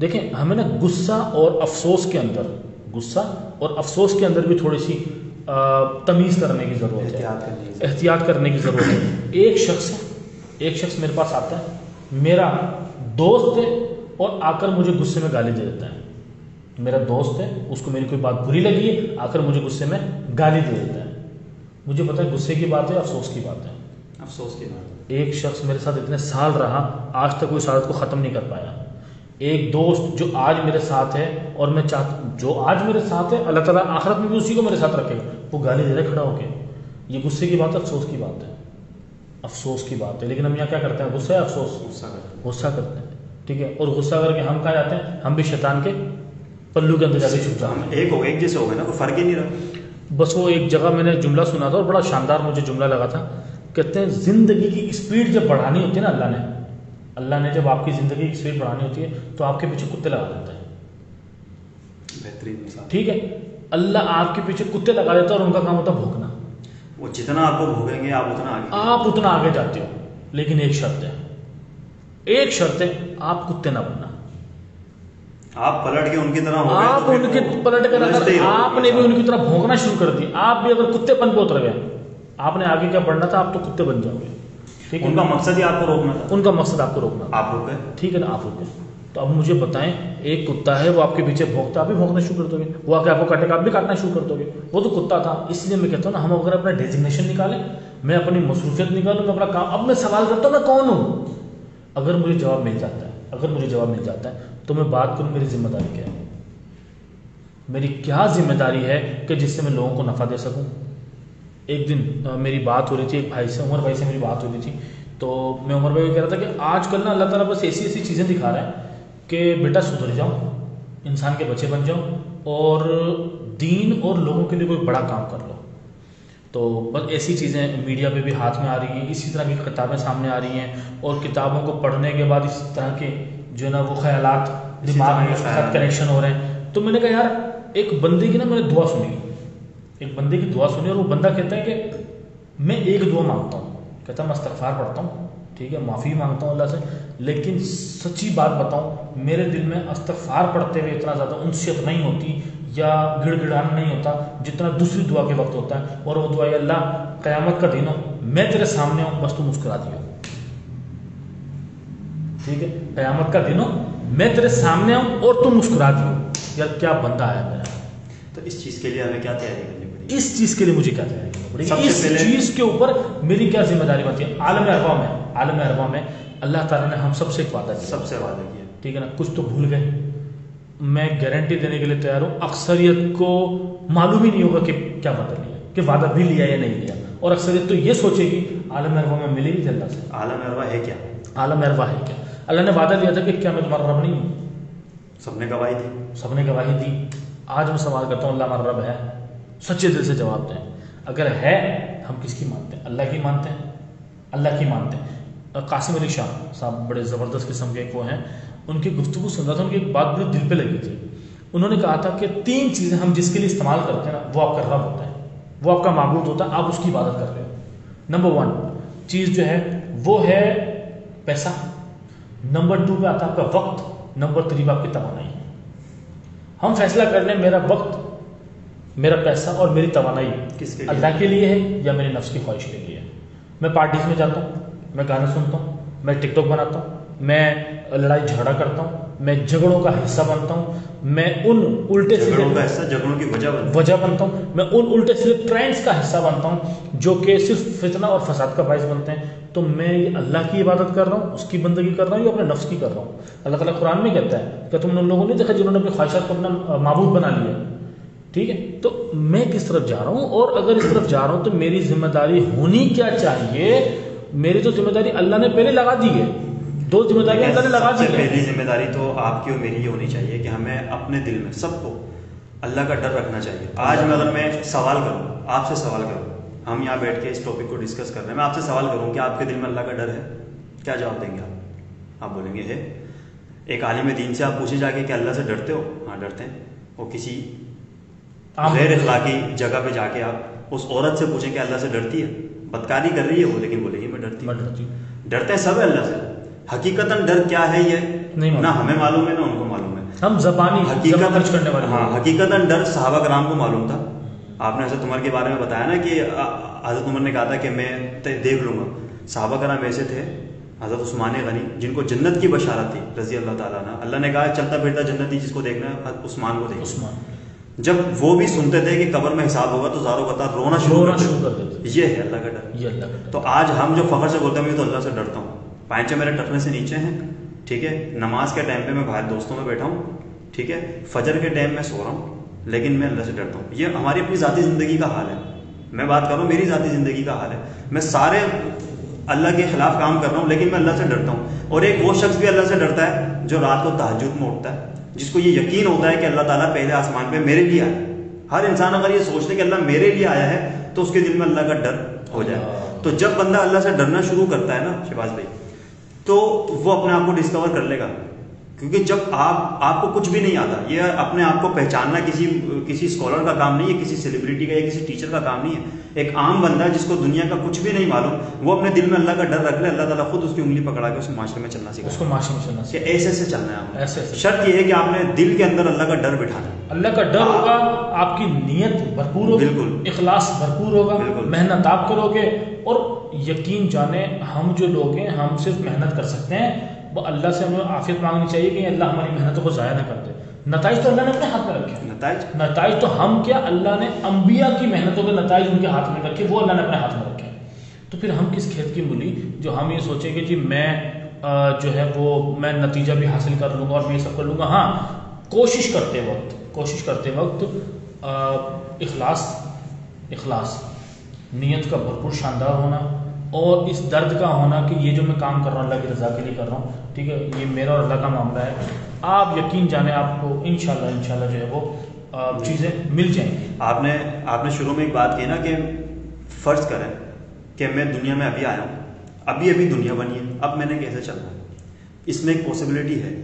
S1: دیکھیں ہمیں نا غصہ اور افسوس کے اندر بھی تھوڑی سی تمیز کرنے کی ضرورت ہے, احتیاط کرنے کی ضرورت ہے. ایک شخص میرے پاس آتا ہے, میرا دوست ہے, اور آ کر مجھے غصے میں گالی دے دیتا ہے. میرا دوست ہے, اس کو میری کوئی بات بری لگی ہے, آ کر مجھے غصے میں گالی دے دیتا ہے. مجھے پتا ہے غصے کی بات ہے, افسوس کی بات ہے.
S2: افسوس کی بات.
S1: ایک شخص میرے ساتھ اتنے سال رہا, آج تک کوئی عادت کو ختم نہیں کر پایا. ایک دوست جو آج میرے ساتھ ہے, اور میں جو آج میرے ساتھ ہے, اللہ تعالیٰ آخرت میں بھی اسی کو میرے ساتھ رکھے گا, وہ گالی دے رہے کھڑا ہو کے. یہ غصے کی بات ہے, افسوس کی بات ہے. لیکن ہم یہاں کیا کرتے ہیں, غصہ کرتے ہیں, ٹھیک ہے, اور غصہ کر کے ہم کہاں جاتے ہیں, ہم بھی شیطان کے پلو کے اندر جا کے چھپ جاتے ہیں.
S2: ایک جیسے ہو گئے نا, کوئی فرق ہی نہیں رہا.
S1: بس وہ ایک جگہ میں نے جملہ سنا تھا اور بڑا شاندار مجھے جملہ لگا تھا. کہتے ہیں زندگی کی اسپیڈ جب بڑھانی ہوتی ہے نا, اللہ نے جب آپ کی زندگی کی اسپیڈ بڑھانی ہوتی ہے تو آپ کے پیچھے کتے لگا دیتا ہے.
S2: بہترین مثال.
S1: ٹھیک ہے, اللہ آپ کے پیچھے کتے لگا دیتا ہے اور ان کا کام ہوتا ہے بھونکنا.
S2: وہ جتنا آپ کو بھوگیں گے آپ
S1: اتنا آگے جاتے ہو. لیکن ایک شرط ہے, آپ کتے نہ بننا.
S2: آپ پلٹ کے ان کی طرح
S1: آپ ان کے پلٹ کر اگر آپ نے بھی ان کی طرح بھونکنا شروع کر دی, آپ بھی اگر کتے پن پہ اتر گئے, آپ نے آگے کیا بڑھنا تھا, آپ تو کتے بن جاؤ گے. ٹھیک ہے,
S2: ان کا مقصد ہی آپ کو روکنا تھا.
S1: ان کا مقصد آپ کو روکنا,
S2: آپ رک گئے.
S1: ٹھیک ہے نا, آپ رک گئے. تو اب مجھے بتائیں, ایک کتا ہے وہ آپ کے پیچھے بھونکتا, آپ بھی بھونکنا شروع کر دو گے. وہ آ کے آپ کو کاٹے گا, آپ بھی کاٹنا شروع کر دو گے. وہ تو کتا تھا. اس لیے میں کہتا ہوں نا, ہم اگر اپنا ڈیزگنیشن نکالیں, میں اپنی مصروفیت نکالوں, میں اپنا کام, اب میں سوال کرتا ہوں میں کون ہوں. اگر مجھے جواب مل جاتا ہے تو میں بات کروں میری ذمہ داری کیا ہے. میری کیا ذمہ داری ہے کہ جس سے میں لوگوں کو نفع دے سکوں. ایک دن میری بات ہو رہی تھی ایک بھائی سے, عمر بھائی سے میری بات ہو رہی تھی. تو میں عمر بھائی کو کہہ رہا تھا کہ آج کل نا اللہ تعالیٰ بس ایسی چیزیں دکھا رہا ہے کہ بیٹا سدھر جاؤ, انسان کے بچے بن جاؤ, اور دین اور لوگوں کے لیے کوئی بڑا کام کر لو. تو بس ایسی چیزیں میڈیا پہ بھی ہاتھ میں آ رہی ہیں, اسی طرح کی کتابیں سامنے آ رہی ہیں, اور کتابوں کو پڑھنے کے بعد اس طرح کے جو ہے نا وہ خیالات دماغ میں اس کے ساتھ کنیکشن ہو رہے ہیں. تو میں نے کہا یار, ایک بندے کی نا میں نے دعا سنی, ایک بندے کی دعا سنی, اور وہ بندہ کہتا ہے کہ میں ایک دعا مانگتا ہوں, کہتا ہے میں استغفار پڑھتا ہوں, ٹھیک ہے, معافی مانگتا ہوں اللہ سے, لیکن سچی بات بتاؤں, میرے دل میں استغفار پڑھتے ہوئے اتنا زیادہ انسیت نہیں ہوتی یا گڑ گڑانا نہیں ہوتا جتنا دوسری دعا کے وقت ہوتا ہے. اور وہ دعا, اللہ قیامت کا دن ہو, میں تیرے سامنے ہوں, بس تو مسکرا دیو. ٹھیک ہے, قیامت کا دن ہو, میں تیرے سامنے ہوں اور تو مسکرا دیو. یار کیا بندہ آیا میرا.
S2: تو اس چیز کے لیے ہمیں کیا تیاری کرنی پڑے گی؟
S1: اس چیز کے لیے مجھے کیا تیاری کرنی پڑے گی؟ اس چیز کے اوپر میری کیا ذمہ داری بنتی ہے؟ عالم ارواح میں اللہ تعالیٰ نے ہم سب سے ایک وعدہ کیا, ٹھیک ہے نا. کچھ تو بھول گئے, میں گارنٹی دینے کے لیے تیار ہوں, اکثریت کو معلوم ہی نہیں ہوگا کہ کیا وعدہ لیا, کہ وعدہ بھی لیا یا نہیں لیا. اور اکثریت تو یہ سوچے گی عالم ارواح میں ملے گی تھی اللہ سے.
S2: عالم ارواح ہے کیا؟
S1: عالم ارواح ہے کیا؟ اللہ نے وعدہ دیا تھا کہ کیا میں تمہارا رب نہیں ہوں.
S2: سب نے گواہی دی.
S1: آج میں سوال کرتا ہوں, اللہ ہمارا رب ہے؟ سچے دل سے جواب دیں. اگر ہے, ہم کس کی مانتے ہیں؟ اللہ کی مانتے ہیں, اللہ کی مانتے ہیں. قاسم علی شاہ صاحب بڑے زبردست قسم کے وہ ہیں, ان کی گفتگو سن رہا تھا, ان کی ایک بات بڑی دل پہ لگی تھی. انہوں نے کہا تھا کہ 3 چیزیں ہم جس کے لیے استعمال کرتے ہیں نا, وہ آپ کا رب ہوتا ہے, وہ آپ کا معبود ہوتا ہے, آپ اس کی عبادت کر رہے ہو. نمبر 1 چیز جو ہے وہ ہے پیسہ, نمبر 2 پہ آتا ہے آپ کا وقت, نمبر 3 پہ آپ کی توانائی. ہم فیصلہ کر لیں میرا وقت, میرا پیسہ اور میری توانائی
S2: کس کے لیے؟
S1: اللہ کے لیے ہے یا میرے نفس کی خواہش کے لیے. میں پارٹیز میں جاتا ہوں, میں گانے سنتا ہوں, میں ٹک ٹاک بناتا ہوں, میں لڑائی جھگڑا کرتا ہوں, میں جھگڑوں کا حصہ بنتا ہوں, میں ان الٹے سیدھے
S2: جھگڑوں کی
S1: وجہ بنتا ہوں, میں ان الٹے سیدھے ٹرینڈز کا حصہ بنتا ہوں جو کہ صرف فتنہ اور فساد کا باعث بنتے ہیں. تو میں یہ اللہ کی عبادت کر رہا ہوں, اس کی بندگی کر رہا ہوں, یا اپنے نفس کی کر رہا ہوں. اللہ تعالیٰ قرآن میں کہتا ہے کہ تم نے ان لوگوں نے دیکھا جنہوں نے اپنی خواہشات کو اپنا معبود بنا لیا. ٹھیک ہے, تو میں کس طرف جا رہا ہوں, اور اگر اس طرف جا رہا ہوں تو میری ذمہ داری ہونی کیا چاہیے؟ میری تو ذمہ داری اللہ نے پہلے لگا دی ہے, 2 ذمہ داری اللہ نے لگا دی ہے.
S2: پہلی ذمہ داری تو آپ کی اور میری یہ ہونی چاہیے کہ ہمیں اپنے دل میں سب کو اللہ کا ڈر رکھنا چاہیے. آج میں اگر میں سوال کروں, آپ سے سوال کروں, ہم یہاں بیٹھ کے اس ٹاپک کو ڈسکس کر رہے ہیں, میں آپ سے سوال کروں کہ آپ کے دل میں اللہ کا ڈر ہے, کیا جواب دیں گے آپ؟ آپ بولیں گے ہے. ایک عالم دین سے آپ پوچھے جا کے کہ اللہ سے ڈرتے ہو؟ ہاں ڈرتے ہیں. اور کسی غیر اخلاقی جگہ پہ جا کے آپ اس عورت سے پوچھیں کہ اللہ سے ڈرتی ہے, بدکاری کر رہی ہے وہ, لیکن بولے گی میں ڈرتی ہوں. ڈرتے ہیں سب اللہ سے. حقیقتاً ڈر کیا ہے یہ نہ ہمیں معلوم ہے نہ ان کو معلوم ہے.
S1: ہم زبانی خرچ کرنے والے.
S2: ہاں, حقیقتاً ڈر صحابہ کرام کو معلوم تھا. آپ نے حضرت عمر کے بارے میں بتایا نا کہ حضرت عمر نے کہا تھا کہ میں دیکھ لوں گا. صحابہ کرام ایسے تھے, حضرت عثمان غنی جن کو جنت کی بشارت تھی رضی اللہ تعالیٰ عنہ, اللہ نے کہا چلتا پھرتا جنتی جس کو دیکھنا ہے عثمان کو دیکھنا. جب وہ بھی سنتے تھے کہ قبر میں حساب ہوگا تو زاروں قطار رونا شروع کر دیتے. یہ ہے اللہ کا ڈر. تو آج ہم جو فخر سے بولتے ہیں میں تو اللہ سے ڈرتا ہوں, پائنچے میرے ٹخنے سے نیچے ہیں, ٹھیک ہے, نماز کے ٹائم پہ میں باہر دوستوں میں بیٹھا ہوں, ٹھیک ہے, فجر کے ٹائم میں سو رہا ہوں, لیکن میں اللہ سے ڈرتا ہوں. یہ ہماری اپنی ذاتی زندگی کا حال ہے. میں بات کر رہا ہوں میری ذاتی زندگی کا حال ہے. میں سارے اللہ کے خلاف کام کر رہا ہوں, لیکن میں اللہ سے ڈرتا ہوں. اور ایک وہ شخص بھی اللہ سے ڈرتا ہے جو رات کو تہجد میں اٹھتا ہے, جس کو یہ یقین ہوتا ہے کہ اللہ تعالیٰ پہلے آسمان پہ میرے لیے آیا. ہر انسان اگر یہ سوچتے کہ اللہ میرے لیے آیا ہے تو اس کے دل میں اللہ کا ڈر ہو جائے. تو جب بندہ اللہ سے ڈرنا شروع کرتا ہے نا شہباز بھائی, تو وہ اپنے آپ کو ڈسکور کر لے گا کیونکہ جب آپ کو کچھ بھی نہیں آتا، یہ اپنے آپ کو پہچاننا کسی اسکالر کا کام نہیں ہے، کسی سیلیبریٹی کا یا کسی ٹیچر کا کام نہیں ہے. ایک عام بندہ جس کو دنیا کا کچھ بھی نہیں معلوم، وہ اپنے دل میں اللہ کا ڈر رکھ لے، اللہ تعالیٰ خود اس کی انگلی پکڑا کے اسے معاشرے میں چلنا سکھائے،
S1: اس کو معاشرے میں چلنا
S2: کہ ایسے ایسے چلنا ہے ہمیں.
S1: ایسے
S2: شرط یہ ہے کہ آپ نے دل کے اندر اللہ کا ڈر بٹھانا ہے.
S1: اللہ کا ڈر ہوگا، آپ کی نیت بھرپور ہوگی،
S2: بالکل
S1: اخلاص بھرپور ہوگا،
S2: بالکل
S1: محنت آپ کرو گے. اور یقین جانے ہم جو لوگ ہیں ہم صرف محنت کر سکتے ہیں، وہ اللہ سے ہمیں عافیت مانگنی چاہیے کہ اللہ ہماری محنتوں کو ضائع نہ کر دے. نتائج تو اللہ نے اپنے ہاتھ میں رکھے ہیں، نتائج تو ہم کیا، اللہ نے انبیاء کی محنتوں کے نتائج ان کے ہاتھ میں رکھے، وہ اللہ نے اپنے ہاتھ میں رکھے. تو پھر ہم کس کھیت کی مولی جو ہم یہ سوچیں کہ جی میں جو ہے وہ میں نتیجہ بھی حاصل کر لوں گا اور میں یہ سب کر لوں گا. ہاں کوشش کرتے وقت اخلاص نیت کا بھرپور شاندار ہونا، اور اس درد کا ہونا کہ یہ جو میں کام کر رہا ہوں اللہ کی رضا کے لیے کر رہا ہوں، ٹھیک ہے، یہ میرا اور اللہ کا معاملہ ہے. آپ یقین جانے آپ کو انشاءاللہ جو ہے وہ چیزیں مل جائیں گی.
S2: آپ نے شروع میں ایک بات کی نا کہ فرض کریں کہ میں دنیا میں ابھی آیا ہوں، ابھی دنیا بنی ہے، اب میں نے کیسے چلنا ہے. اس میں ایک پاسبلٹی ہے.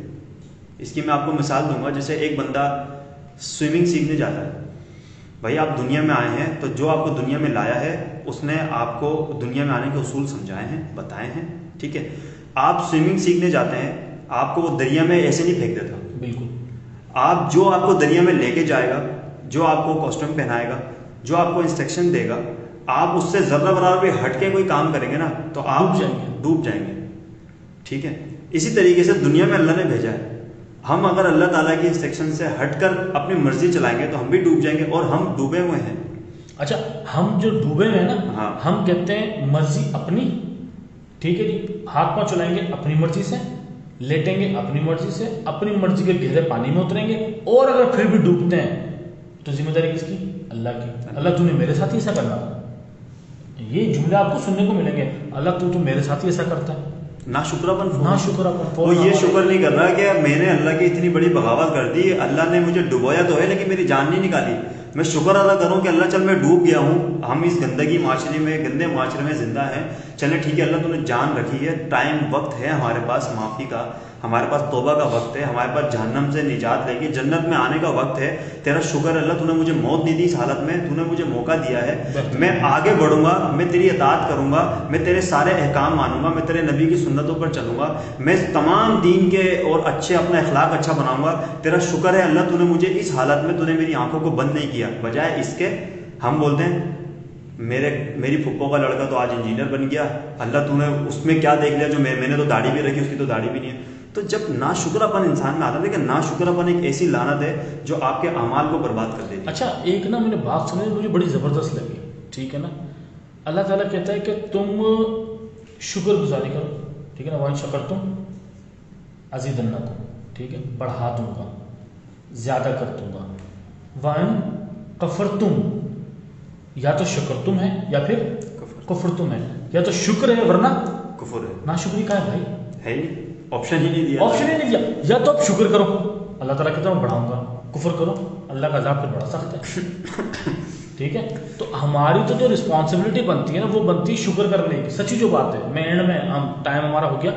S2: اس کی میں آپ کو مثال دوں گا. جیسے ایک بندہ سوئمنگ سیکھنے جاتا ہے. بھائی آپ دنیا میں آئے ہیں تو جو آپ کو دنیا میں لایا ہے اس نے آپ کو دنیا میں آنے کے اصول سمجھائے ہیں، بتائے ہیں، ٹھیک ہے. آپ سوئمنگ سیکھنے جاتے ہیں، آپ کو وہ دریا میں ایسے نہیں پھینک دیتا.
S1: بالکل.
S2: آپ جو آپ کو دریا میں لے کے جائے گا، جو آپ کو کاسٹیوم پہنائے گا، جو آپ کو انسٹرکشن دے گا، آپ اس سے ذرہ برابر بھی ہٹ کے کوئی کام کریں گے نا تو آپ ڈوب جائیں گے. ٹھیک ہے. اسی طریقے سے دنیا میں اللہ نے بھیجا ہے. ہم اگر اللہ تعالیٰ کی انسٹرکشن سے ہٹ کر اپنی مرضی چلائیں گے تو ہم بھی ڈوب جائیں گے، اور ہم ڈوبے ہوئے ہیں.
S1: اچھا ہم جو ڈوبے ہوئے ہیں نا،
S2: ہاں،
S1: ہم کہتے ہیں مرضی اپنی، ٹھیک ہے جی، ہاتھ پاؤں چلائیں گے اپنی مرضی سے، لیٹیں گے اپنی مرضی سے، اپنی مرضی کے گہرے پانی میں اتریں گے، اور اگر پھر بھی ڈوبتے ہیں تو ذمہ داری کس کی؟ اللہ کی. اللہ تو نے میرے ساتھ ہی ایسا کرنا. یہ جملے آپ کو سننے کو ملیں گے، اللہ تو میرے ساتھ ہی ایسا کرتا ہے.
S2: نا شکر
S1: وہ
S2: یہ شکر نہیں کر رہا کہ میں نے اللہ کی اتنی بڑی بغاوت کر دی، اللہ نے مجھے ڈبویا تو ہے لیکن میری جان نہیں نکالی. میں شکر ادا کروں کہ اللہ چل میں ڈوب گیا ہوں، ہم اس گندگی معاشرے میں، گندے معاشرے میں زندہ ہیں، چلے ٹھیک ہے اللہ تو نے جان رکھی ہے، ٹائم وقت ہے ہمارے پاس معافی کا، ہمارے پاس توبہ کا وقت ہے، ہمارے پاس جہنم سے نجات لے کے جنت میں آنے کا وقت ہے. تیرا شکر اللہ تو نے مجھے موت نہیں دی اس حالت میں، تو نے مجھے موقع دیا ہے. میں آگے بڑھوں گا، میں تیری اطاعت کروں گا، میں تیرے سارے احکام مانوں گا، میں تیرے نبی کی سنتوں پر چلوں گا، میں تمام دین کے اور اچھے اپنا اخلاق اچھا بناؤں گا. تیرا شکر ہے اللہ تو نے مجھے اس حالت میں تو نے میری آنکھوں کو بند نہیں کیا. بجائے اس کے ہم بولتے ہیں میری پھپھو کا لڑکا تو آج انجینئر بن گیا، اللہ تو نے اس میں کیا دیکھ لیا جو میں نے تو داڑھی بھی رکھی، اس کی تو داڑھی بھی نہیں ہے. تو جب ناشکراپن انسان میں آتا ہے، لیکن ناشکراپن ایک ایسی لعنت ہے جو آپ کے اعمال کو برباد کر دیتی ہے.
S1: اچھا ایک نا میں نے بات سنی مجھے بڑی زبردست لگی، ٹھیک ہے نا. اللہ تعالیٰ کہتا ہے کہ تم شکر گزاری کرو، ٹھیک ہے نا. وَإِن شَكَرْتُمْ أَزِيدَنَّكُمْ، ٹھیک ہے، بڑھا دوں گا، زیادہ کر دوں گا. وَإِن كَفَرْتُمْ، یا تو شکر تم ہے یا پھر کفر تم ہے، یا تو شکر ہے ورنہ
S2: کفر ہے.
S1: ناشکری کا ہے بھائی،
S2: ہے ہی آپشن ہی نہیں دیا،
S1: آپشن ہی نہیں دیا. یا تو اب شکر کرو، اللہ تعالیٰ کہتا ہے میں بڑھاؤں گا، کفر کرو اللہ کا عذاب پھر بڑا سخت ہے. ٹھیک ہے. تو ہماری تو جو رسپانسبلٹی بنتی ہے نا وہ بنتی ہے شکر کرنے کی. سچی جو بات ہے، میں اینڈ میں ہم ٹائم ہمارا ہو گیا،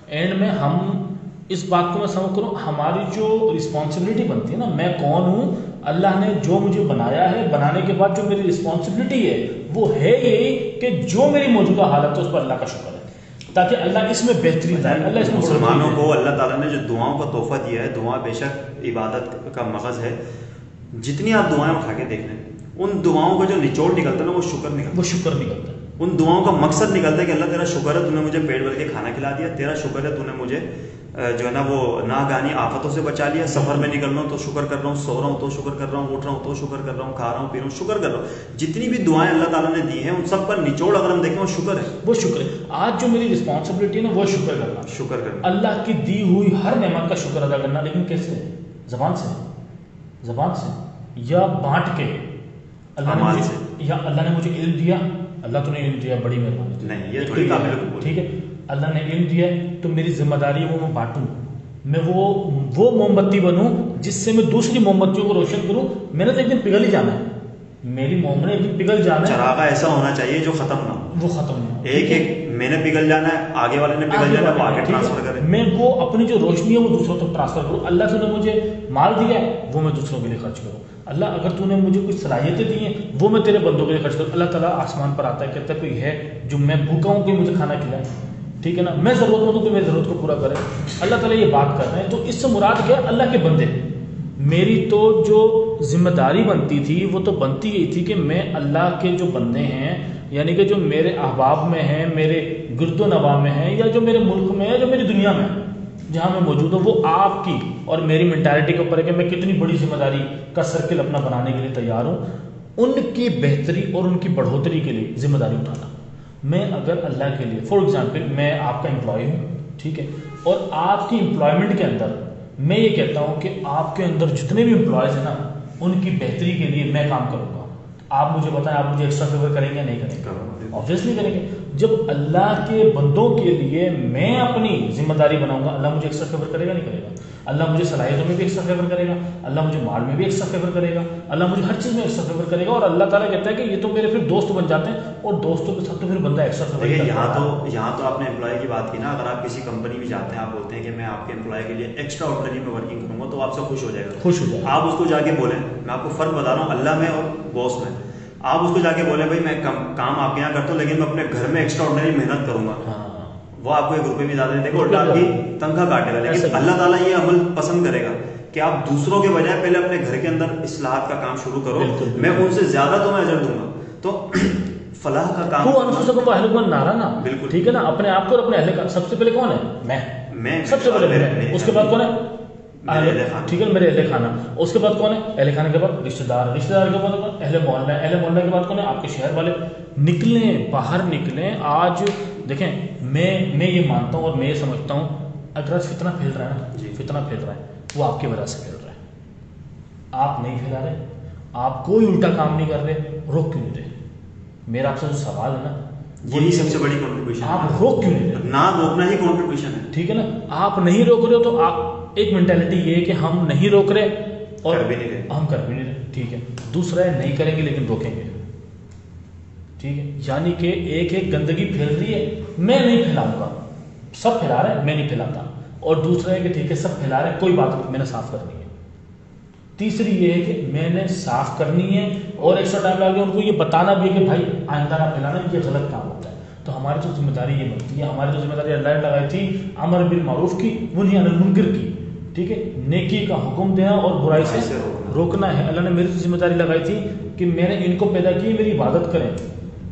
S1: اینڈ میں ہم اس بات کو میں سمجھ کروں، ہماری جو رسپانسبلٹی بنتی ہے نا، میں کون ہوں، اللہ نے جو مجھے بنایا ہے، بنانے کے بعد جو میری رسپانسبلٹی ہے وہ ہے یہی کہ جو میری موجودہ حالت ہے اس پر اللہ کا شکر ہے، تاکہ اللہ اس میں بہتری لائے. اللہ اس میں
S2: مسلمانوں کو اللہ تعالیٰ نے جو دعاؤں کا تحفہ دیا ہے، دعا بے شک عبادت کا مغز ہے. جتنی آپ دعائیں اٹھا کے دیکھ لیں، ان دعاؤں کا جو نچوڑ نکلتا ہے نا وہ شکر نکلتا ہے. ان دعاؤں کا مقصد نکلتا ہے کہ اللہ تیرا شکر ہے تو نے مجھے پیٹ بھر کے کھانا کھلا دیا، تیرا شکر ہے تو نے مجھے جو ہے نا وہ ناگہانی آفتوں سے بچا لیا، سفر میں نکل رہا ہوں تو شکر کر رہا ہوں، سو رہا ہوں تو شکر کر رہا ہوں، اٹھ رہا ہوں تو شکر کر رہا ہوں، کھا رہا ہوں پی رہا ہوں شکر کر رہا ہوں. جتنی بھی دعائیں اللہ تعالیٰ نے دی ہیں ان سب پر نچوڑ اگر ہم دیکھیں وہ شکر ہے.
S1: وہ شکر ہے. آج جو میری رسپانسبلٹی ہے نا وہ شکر کرنا، اللہ کی دی ہوئی ہر نعمت کا شکر ادا کرنا. لیکن کیسے؟ زبان سے یا بانٹ کے. اللہ نے مجھے علم دیا، اللہ تو نے علم دیا، بڑی مہربانی
S2: نہیں، یہ تھوڑی قابل قبول.
S1: ٹھیک ہے، اللہ نے علم دیا تو میری ذمہ داری ہے وہ میں بانٹوں، میں وہ موم بتی بنوں جس سے میں دوسری موم بتیوں کو روشن کروں. میں نے تو ایک دن پگھل ہی جانا ہے، میری موم نے ایک دن پگھل جانا ہے.
S2: چراغا ایسا ہونا چاہیے جو ختم نہ ہو،
S1: وہ ختم نہ ہو.
S2: ایک میں نے پگھل جانا ہے، آگے والے نے پگھل جانا وہ آگے ٹرانسفر کرے.
S1: میں وہ اپنی جو روشنی ہے وہ دوسروں تک ٹرانسفر کروں. اللہ تو نے مجھے مال دیا ہے وہ میں دوسروں کے لیے خرچ کروں. اللہ اگر تو نے مجھے کچھ صلاحیتیں دی ہیں وہ میں تیرے بندوں کے لیے خرچ کروں. اللہ تعالیٰ آسمان پر آتا ہے کہتا ہے کوئی ہے جو میں بھوکا ہوں کوئی مجھے کھانا کھلائے, ٹھیک ہے نا, میں ضرورت مند ہوں کہ میری ضرورت کو پورا کرے. اللہ تعالیٰ یہ بات کر رہے ہیں. تو اس سے مراد کیا, اللہ کے بندے. میری تو جو ذمہ داری بنتی تھی وہ تو بنتی ہی تھی کہ میں اللہ کے جو بندے ہیں, یعنی کہ جو میرے احباب میں ہیں, میرے گرد و نواح میں ہیں, یا جو میرے ملک میں ہے, جو میری دنیا میں ہے, جہاں میں موجود ہوں, وہ آپ کی اور میری مینٹالٹی کے اوپر ہے کہ میں کتنی بڑی ذمہ داری کا سرکل اپنا بنانے کے لیے تیار ہوں. ان کی بہتری اور ان کی بڑھوتری کے لیے ذمہ داری اٹھانا. میں اگر اللہ کے لیے فار ایگزامپل میں آپ کا امپلائی ہوں, ٹھیک ہے, اور آپ کی امپلائمنٹ کے اندر میں یہ کہتا ہوں کہ آپ کے اندر جتنے بھی امپلائیز ہیں نا ان کی بہتری کے لیے میں کام کروں گا. آپ مجھے بتائیں آپ مجھے ایکسٹرا فیور کریں گے یا نہیں کریں گے؟ آبویسلی کریں گے. جب اللہ کے بندوں کے لیے میں اپنی ذمہ داری بناؤں گا, اللہ مجھے ایکسٹرا فیور کرے گا نہیں کرے گا؟ اللہ مجھے صلاحیتوں میں بھی ایکسٹرا فیور کرے گا, اللہ مجھے مال میں بھی ایکسٹرا فیور کرے گا, اللہ مجھے ہر چیز میں ایکسٹرا فیور کرے گا. اور اللہ تعالیٰ کہتا ہے کہ یہ تو میرے پھر دوست بن جاتے ہیں, اور دوستوں کے ساتھ تو پھر بندہ ایکسٹرا فیور کرے گا.
S2: یہاں تو آپ نے امپلائی کی بات کی نا, اگر آپ کسی کمپنی میں جاتے ہیں, آپ بولتے ہیں کہ میں آپ کے امپلائی کے لیے ایکسٹرا آرڈنری میں ورکنگ کروں گا, تو آپ سے خوش ہو جائے گا,
S1: خوش ہو جائے گا.
S2: آپ اس کو جا کے بولیں, میں آپ کو فرق بتا رہا ہوں اللہ میں اور باس میں, آپ اس کو جا کے بولیں بھائی میں کام آپ کے یہاں کرتا ہوں لیکن میں اپنے گھر میں ایکسٹرا آرڈنری محنت کروں گا, وہ آپ کو 1 روپے بھی زیادہ نہیں دے گا, الٹا آپ کی تنخواہ کاٹے گا. لیکن اللہ تعالیٰ یہ عمل پسند کرے گا کہ آپ دوسروں کے بجائے پہلے اپنے گھر کے اندر اصلاحات کا کام شروع کرو, میں ان سے زیادہ تمہیں اجر دوں گا. تو فلاح کا کام
S1: نعرہ نا, بالکل ٹھیک ہے نا, اپنے آپ کو اور اپنے اہل کا. سب سے پہلے کون ہے؟ میں سب سے پہلے میں. اس کے بعد کون ہے؟ ٹھیک ہے, میرے اہل خانہ. اس کے بعد کون ہے؟ اہل خانہ کے بعد رشتہ دار, رشتہ دار کے بعد اہل محلہ, اہل محلہ کے بعد کون ہے؟ آپ کے شہر والے. نکلیں باہر نکلیں. آج دیکھیں میں یہ مانتا ہوں اور میں یہ سمجھتا ہوں اگر آج فتنہ پھیل رہا ہے نا, فتنہ پھیل رہا ہے وہ آپ کی وجہ سے پھیل رہا ہے. آپ نہیں پھیلا رہے, آپ کوئی الٹا کام نہیں کر رہے, روک کیوں نہیں رہے؟ میرا آپ سے جو سوال ہے نا
S2: یہی سب سے بڑی کنٹریبیوشن ہے.
S1: آپ روک کیوں نہیں رہے؟
S2: نہ روکنا ہی کنٹریبیوشن ہے,
S1: ٹھیک ہے نا. آپ نہیں روک رہے ہو تو آپ ایک مینٹیلٹی یہ ہے کہ ہم نہیں روک رہے اور ہم کر بھی نہیں رہے, ٹھیک ہے. دوسرا ہے نہیں کریں گے لیکن روکیں گے, ٹھیک ہے. یعنی کہ ایک گندگی پھیل رہی ہے, میں نہیں پھیلاؤں گا, سب پھیلا رہے ہیں میں نہیں پھیلاتا. اور دوسرا ہے کہ ٹھیک ہے سب پھیلا رہے ہیں کوئی بات نہیں, میں نے صاف کرنی ہے. تیسری یہ ہے کہ میں نے صاف کرنی ہے اور ایکسٹرا ٹائم لگا کے ان کو یہ بتانا بھی ہے کہ بھائی آئندہ نہ پھیلانا, یہ غلط کام ہوتا ہے. تو ہماری تو ذمہ داری یہ بنتی ہے, ہماری تو ذمہ داری اللہ نے لگائی تھی امر بالمعروف کی ونہی عن المنکر کی, ٹھیک ہے. نیکی کا حکم دینا اور برائی سے روکنا ہے. اللہ نے میری تو ذمہ داری لگائی تھی کہ میں نے ان کو پیدا کی میری عبادت کریں.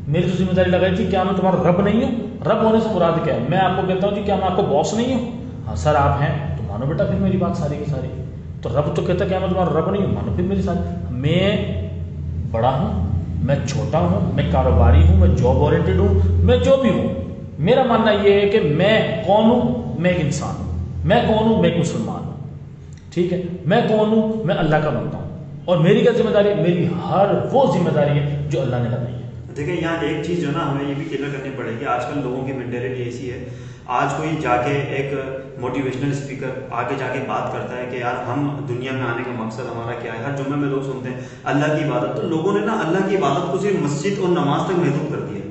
S1: میری تو ذمہ داری لگائی تھی کیا میں تمہارا رب نہیں ہوں؟ رب ہونے سے مراد کیا ہے؟ میں آپ کو کہتا ہوں جی کیا میں آپ کو باس نہیں ہوں؟ ہاں سر آپ ہیں تو مانو بیٹا پھر میری بات ساری کی ساری. تو رب تو کہتا ہے کیا میں تمہارا رب نہیں ہوں؟ مانو پھر میری ساری. میں بڑا ہوں, میں چھوٹا ہوں, میں کاروباری ہوں, میں جاب اورینٹڈ ہوں, میں جو بھی ہوں, میرا ماننا یہ ہے کہ میں کون ہوں؟ میں ایک انسان ہوں. میں کون ہوں؟ میں ایک مسلمان ہوں, ٹھیک ہے. میں کون ہوں؟ میں اللہ کا بندہ ہوں. اور میری کیا ذمہ داری ہے؟ میری ہر وہ ذمہ داری ہے جو اللہ نے لگائی ہے.
S2: دیکھیں یہاں ایک چیز جو نا ہمیں یہ بھی کلیئر کرنی پڑے گی, آج کل لوگوں کی مینٹیلٹی ایسی ہے, آج کوئی جا کے ایک موٹیویشنل اسپیکر آگے جا کے بات کرتا ہے کہ یار ہم دنیا میں آنے کا مقصد ہمارا کیا ہے. ہر جمعے میں لوگ سنتے ہیں اللہ کی عبادت, تو لوگوں نے نا اللہ کی عبادت کو صرف مسجد اور نماز تک محدود کر دیا.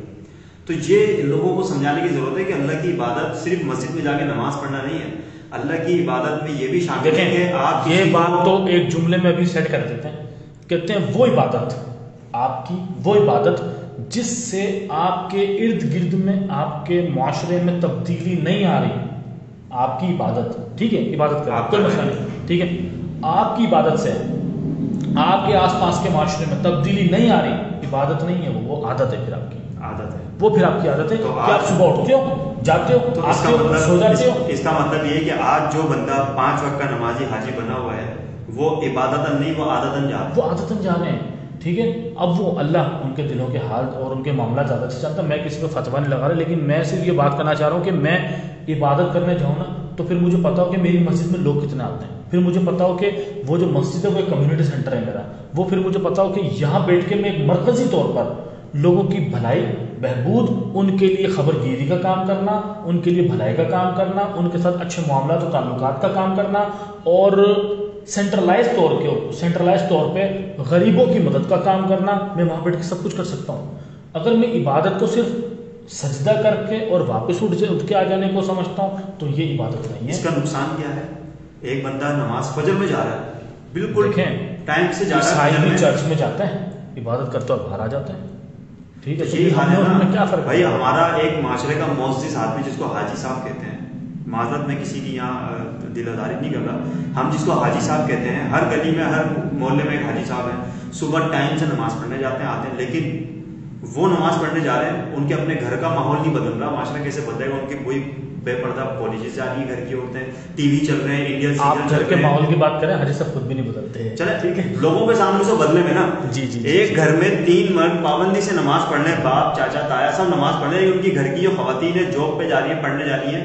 S2: تو یہ لوگوں کو سمجھانے کی ضرورت ہے کہ اللہ کی عبادت صرف مسجد میں جا کے نماز پڑھنا نہیں ہے, اللہ کی عبادت میں یہ بھی شامل ہے کہ آپ
S1: یہ بات تو ایک جملے میں بھی سیٹ کر دیتے ہیں, کہتے ہیں وہ عبادت آپ کی, وہ عبادت جس سے آپ کے ارد گرد میں آپ کے معاشرے میں تبدیلی نہیں آ رہی, آپ کی عبادت, ٹھیک ہے, عبادت کریں کوئی مسئلہ نہیں, ٹھیک ہے. آپ کی عبادت سے آپ کے آس پاس کے معاشرے میں تبدیلی نہیں آ رہی, عبادت نہیں ہے وہ عادت ہے. پھر آپ کی عادت ہے, وہ پھر آپ کی عادت ہے کہ آپ صبح اٹھتے ہو, جاتے ہو, سو جاتے ہو.
S2: اس کا مطلب یہ ہے کہ آج جو بندہ 5 وقت کا نمازی حاجی بنا ہوا ہے وہ عبادتاً نہیں, وہ عادتاً
S1: جا رہے ہیں, ٹھیک ہے. اب وہ اللہ ان کے دلوں کے حال اور ان کے معاملات زیادہ سے جانتا. میں کسی کو فتویٰ نہیں لگا رہا, لیکن میں صرف یہ بات کرنا چاہ رہا ہوں کہ میں عبادت کرنے جاؤں نا تو پھر مجھے پتا ہو کہ میری مسجد میں لوگ کتنے آتے ہیں, پھر مجھے پتا ہو کہ وہ جو مسجد ہے وہ ایک کمیونٹی سینٹر ہے میرا, وہ پھر مجھے پتا ہو کہ یہاں بیٹھ کے میں ایک مرکزی طور پر لوگوں کی بھلائی بہبود, ان کے لیے خبر گیری کا کام کرنا, ان کے لیے بھلائی کا کام کرنا, ان کے ساتھ اچھے معاملات و تعلقات کا کام کرنا, اور سینٹرلائز طور پہ غریبوں کی مدد کا کام کرنا, میں وہاں بیٹھ کے سب کچھ کر سکتا ہوں. اگر میں عبادت کو صرف سجدہ کر کے اور واپس اٹھ کے آ جانے کو سمجھتا ہوں تو یہ عبادت نہیں ہے.
S2: اس کا نقصان کیا ہے؟ ایک بندہ نماز فجر میں جا رہا ہے، بالکل ٹائم سے جا رہا ہے،
S1: چرچ میں جاتا ہے عبادت کرتا اور باہر آ جاتا ہے. ٹھیک ہے،
S2: یہی حال ہے نا
S1: کیا فرق
S2: بھائی. ہمارا ایک معاشرے کا معزز آدمی جس کو حاجی صاحب کہتے ہیں، معذرت میں کسی کی یہاں دل آزاری نہیں کر رہا، ہم جس کو حاجی صاحب کہتے ہیں، ہر گلی میں ہر محلے میں ایک حاجی صاحب ہیں، صبح ٹائم سے نماز پڑھنے جاتے ہیں، آتے ہیں، لیکن وہ نماز پڑھنے جا رہے ہیں، ان کے اپنے گھر کا ماحول نہیں بدل رہا. معاشرہ کیسے بدلے گا؟ ان کی کوئی بے پردہ پالیسیز جا رہی ہیں، گھر کی عورتیں ٹی وی چل رہے ہیں، انڈین سیریل چل رہے ہیں.
S1: آپ گھر کے ماحول کی بات کریں، حاجی صاحب خود بھی نہیں بدلتے ہیں.
S2: چلے ٹھیک ہے، لوگوں کے سامنے سے بدلے میں نا. ایک گھر میں 3 مرد پابندی سے نماز پڑھنے، باپ چاچا تایا سب نماز پڑھ رہے ہیں. ان کی گھر کی جو خواتین ہیں جاب پہ جا رہی ہیں، پڑھنے جا رہی ہیں،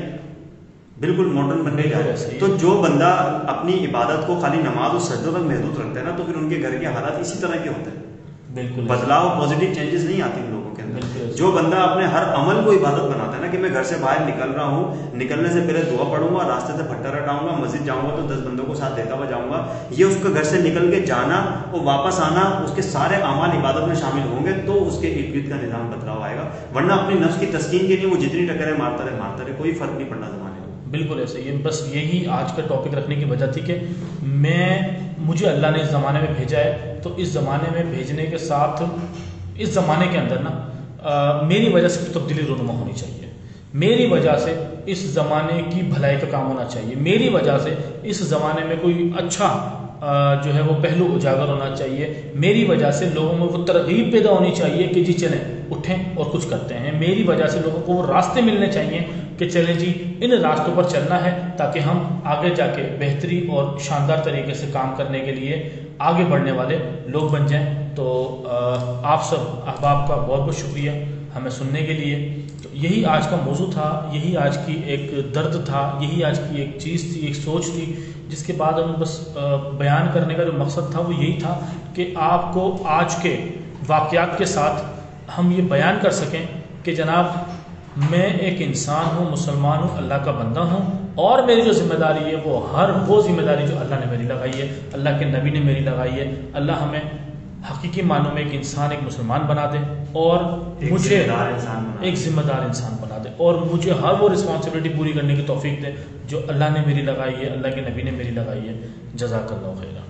S2: بالکل ماڈرن بننے جا رہے ہیں. تو جو بندہ اپنی عبادت کو خالی نماز اور سجدوں تک محدود رکھتا ہے نا، تو پھر ان کے گھر کے حالات اسی طرح کے ہوتے ہیں.
S1: بالکل
S2: بدلاؤ، پازیٹیو چینجز نہیں آتی ان لوگوں کے اندر. جو بندہ اپنے ہر عمل کو عبادت بناتا ہے نا، کہ میں گھر سے باہر نکل رہا ہوں، نکلنے سے پہلے دعا پڑھوں گا، راستے سے پھٹا رٹاؤں گا، مسجد جاؤں گا تو 10 بندوں کو ساتھ دیتا ہوا جاؤں گا، یہ اس کا گھر سے نکل کے جانا اور واپس آنا، اس کے سارے اعمال عبادت میں شامل ہوں گے تو اس کے ارد گرد کا نظام بدلاؤ آئے گا. ورنہ اپنی نفس کی تسکین کے لیے وہ جتنی ٹکریں مارتا رہے، کوئی فرق نہیں پڑنا زمانے میں.
S1: بالکل ایسے ہی. بس یہی آج کا ٹاپک رکھنے کی وجہ تھی کہ مجھے اللہ نے اس زمانے میں بھیجا ہے، تو اس زمانے میں بھیجنے کے ساتھ اس زمانے کے اندر نا میری وجہ سے تبدیلی رونما ہونی چاہیے، میری وجہ سے اس زمانے کی بھلائی کا کام ہونا چاہیے، میری وجہ سے اس زمانے میں کوئی اچھا جو ہے وہ پہلو اجاگر ہونا چاہیے، میری وجہ سے لوگوں میں وہ ترغیب پیدا ہونی چاہیے کہ جی چلیں اٹھیں اور کچھ کرتے ہیں. میری وجہ سے لوگوں کو وہ راستے ملنے چاہیے کہ چلیں جی ان راستوں پر چلنا ہے، تاکہ ہم آگے جا کے بہتری اور شاندار طریقے سے کام کرنے کے لیے آگے بڑھنے والے لوگ بن جائیں. تو آپ سب احباب کا بہت بہت شکریہ ہمیں سننے کے لیے. تو یہی آج کا موضوع تھا، یہی آج کی ایک درد تھا، یہی آج کی ایک چیز تھی، ایک سوچ تھی، جس کے بعد ہمیں بس بیان کرنے کا جو مقصد تھا وہ یہی تھا کہ آپ کو آج کے واقعات کے ساتھ ہم یہ بیان کر سکیں کہ جناب میں ایک انسان ہوں، مسلمان ہوں، اللہ کا بندہ ہوں، اور میری جو ذمہ داری ہے وہ ذمہ داری جو اللہ نے میری لگائی ہے، اللہ کے نبی نے میری لگائی ہے. اللہ ہمیں حقیقی معنوں میں ایک انسان، ایک مسلمان بنا دے، اور مجھے ایک ذمہ دار انسان بنا دے، اور مجھے ہر وہ رسپانسبلٹی پوری کرنے کی توفیق دے جو اللہ نے میری لگائی ہے، اللہ کے نبی نے میری لگائی ہے. جزاک اللہ خیرا.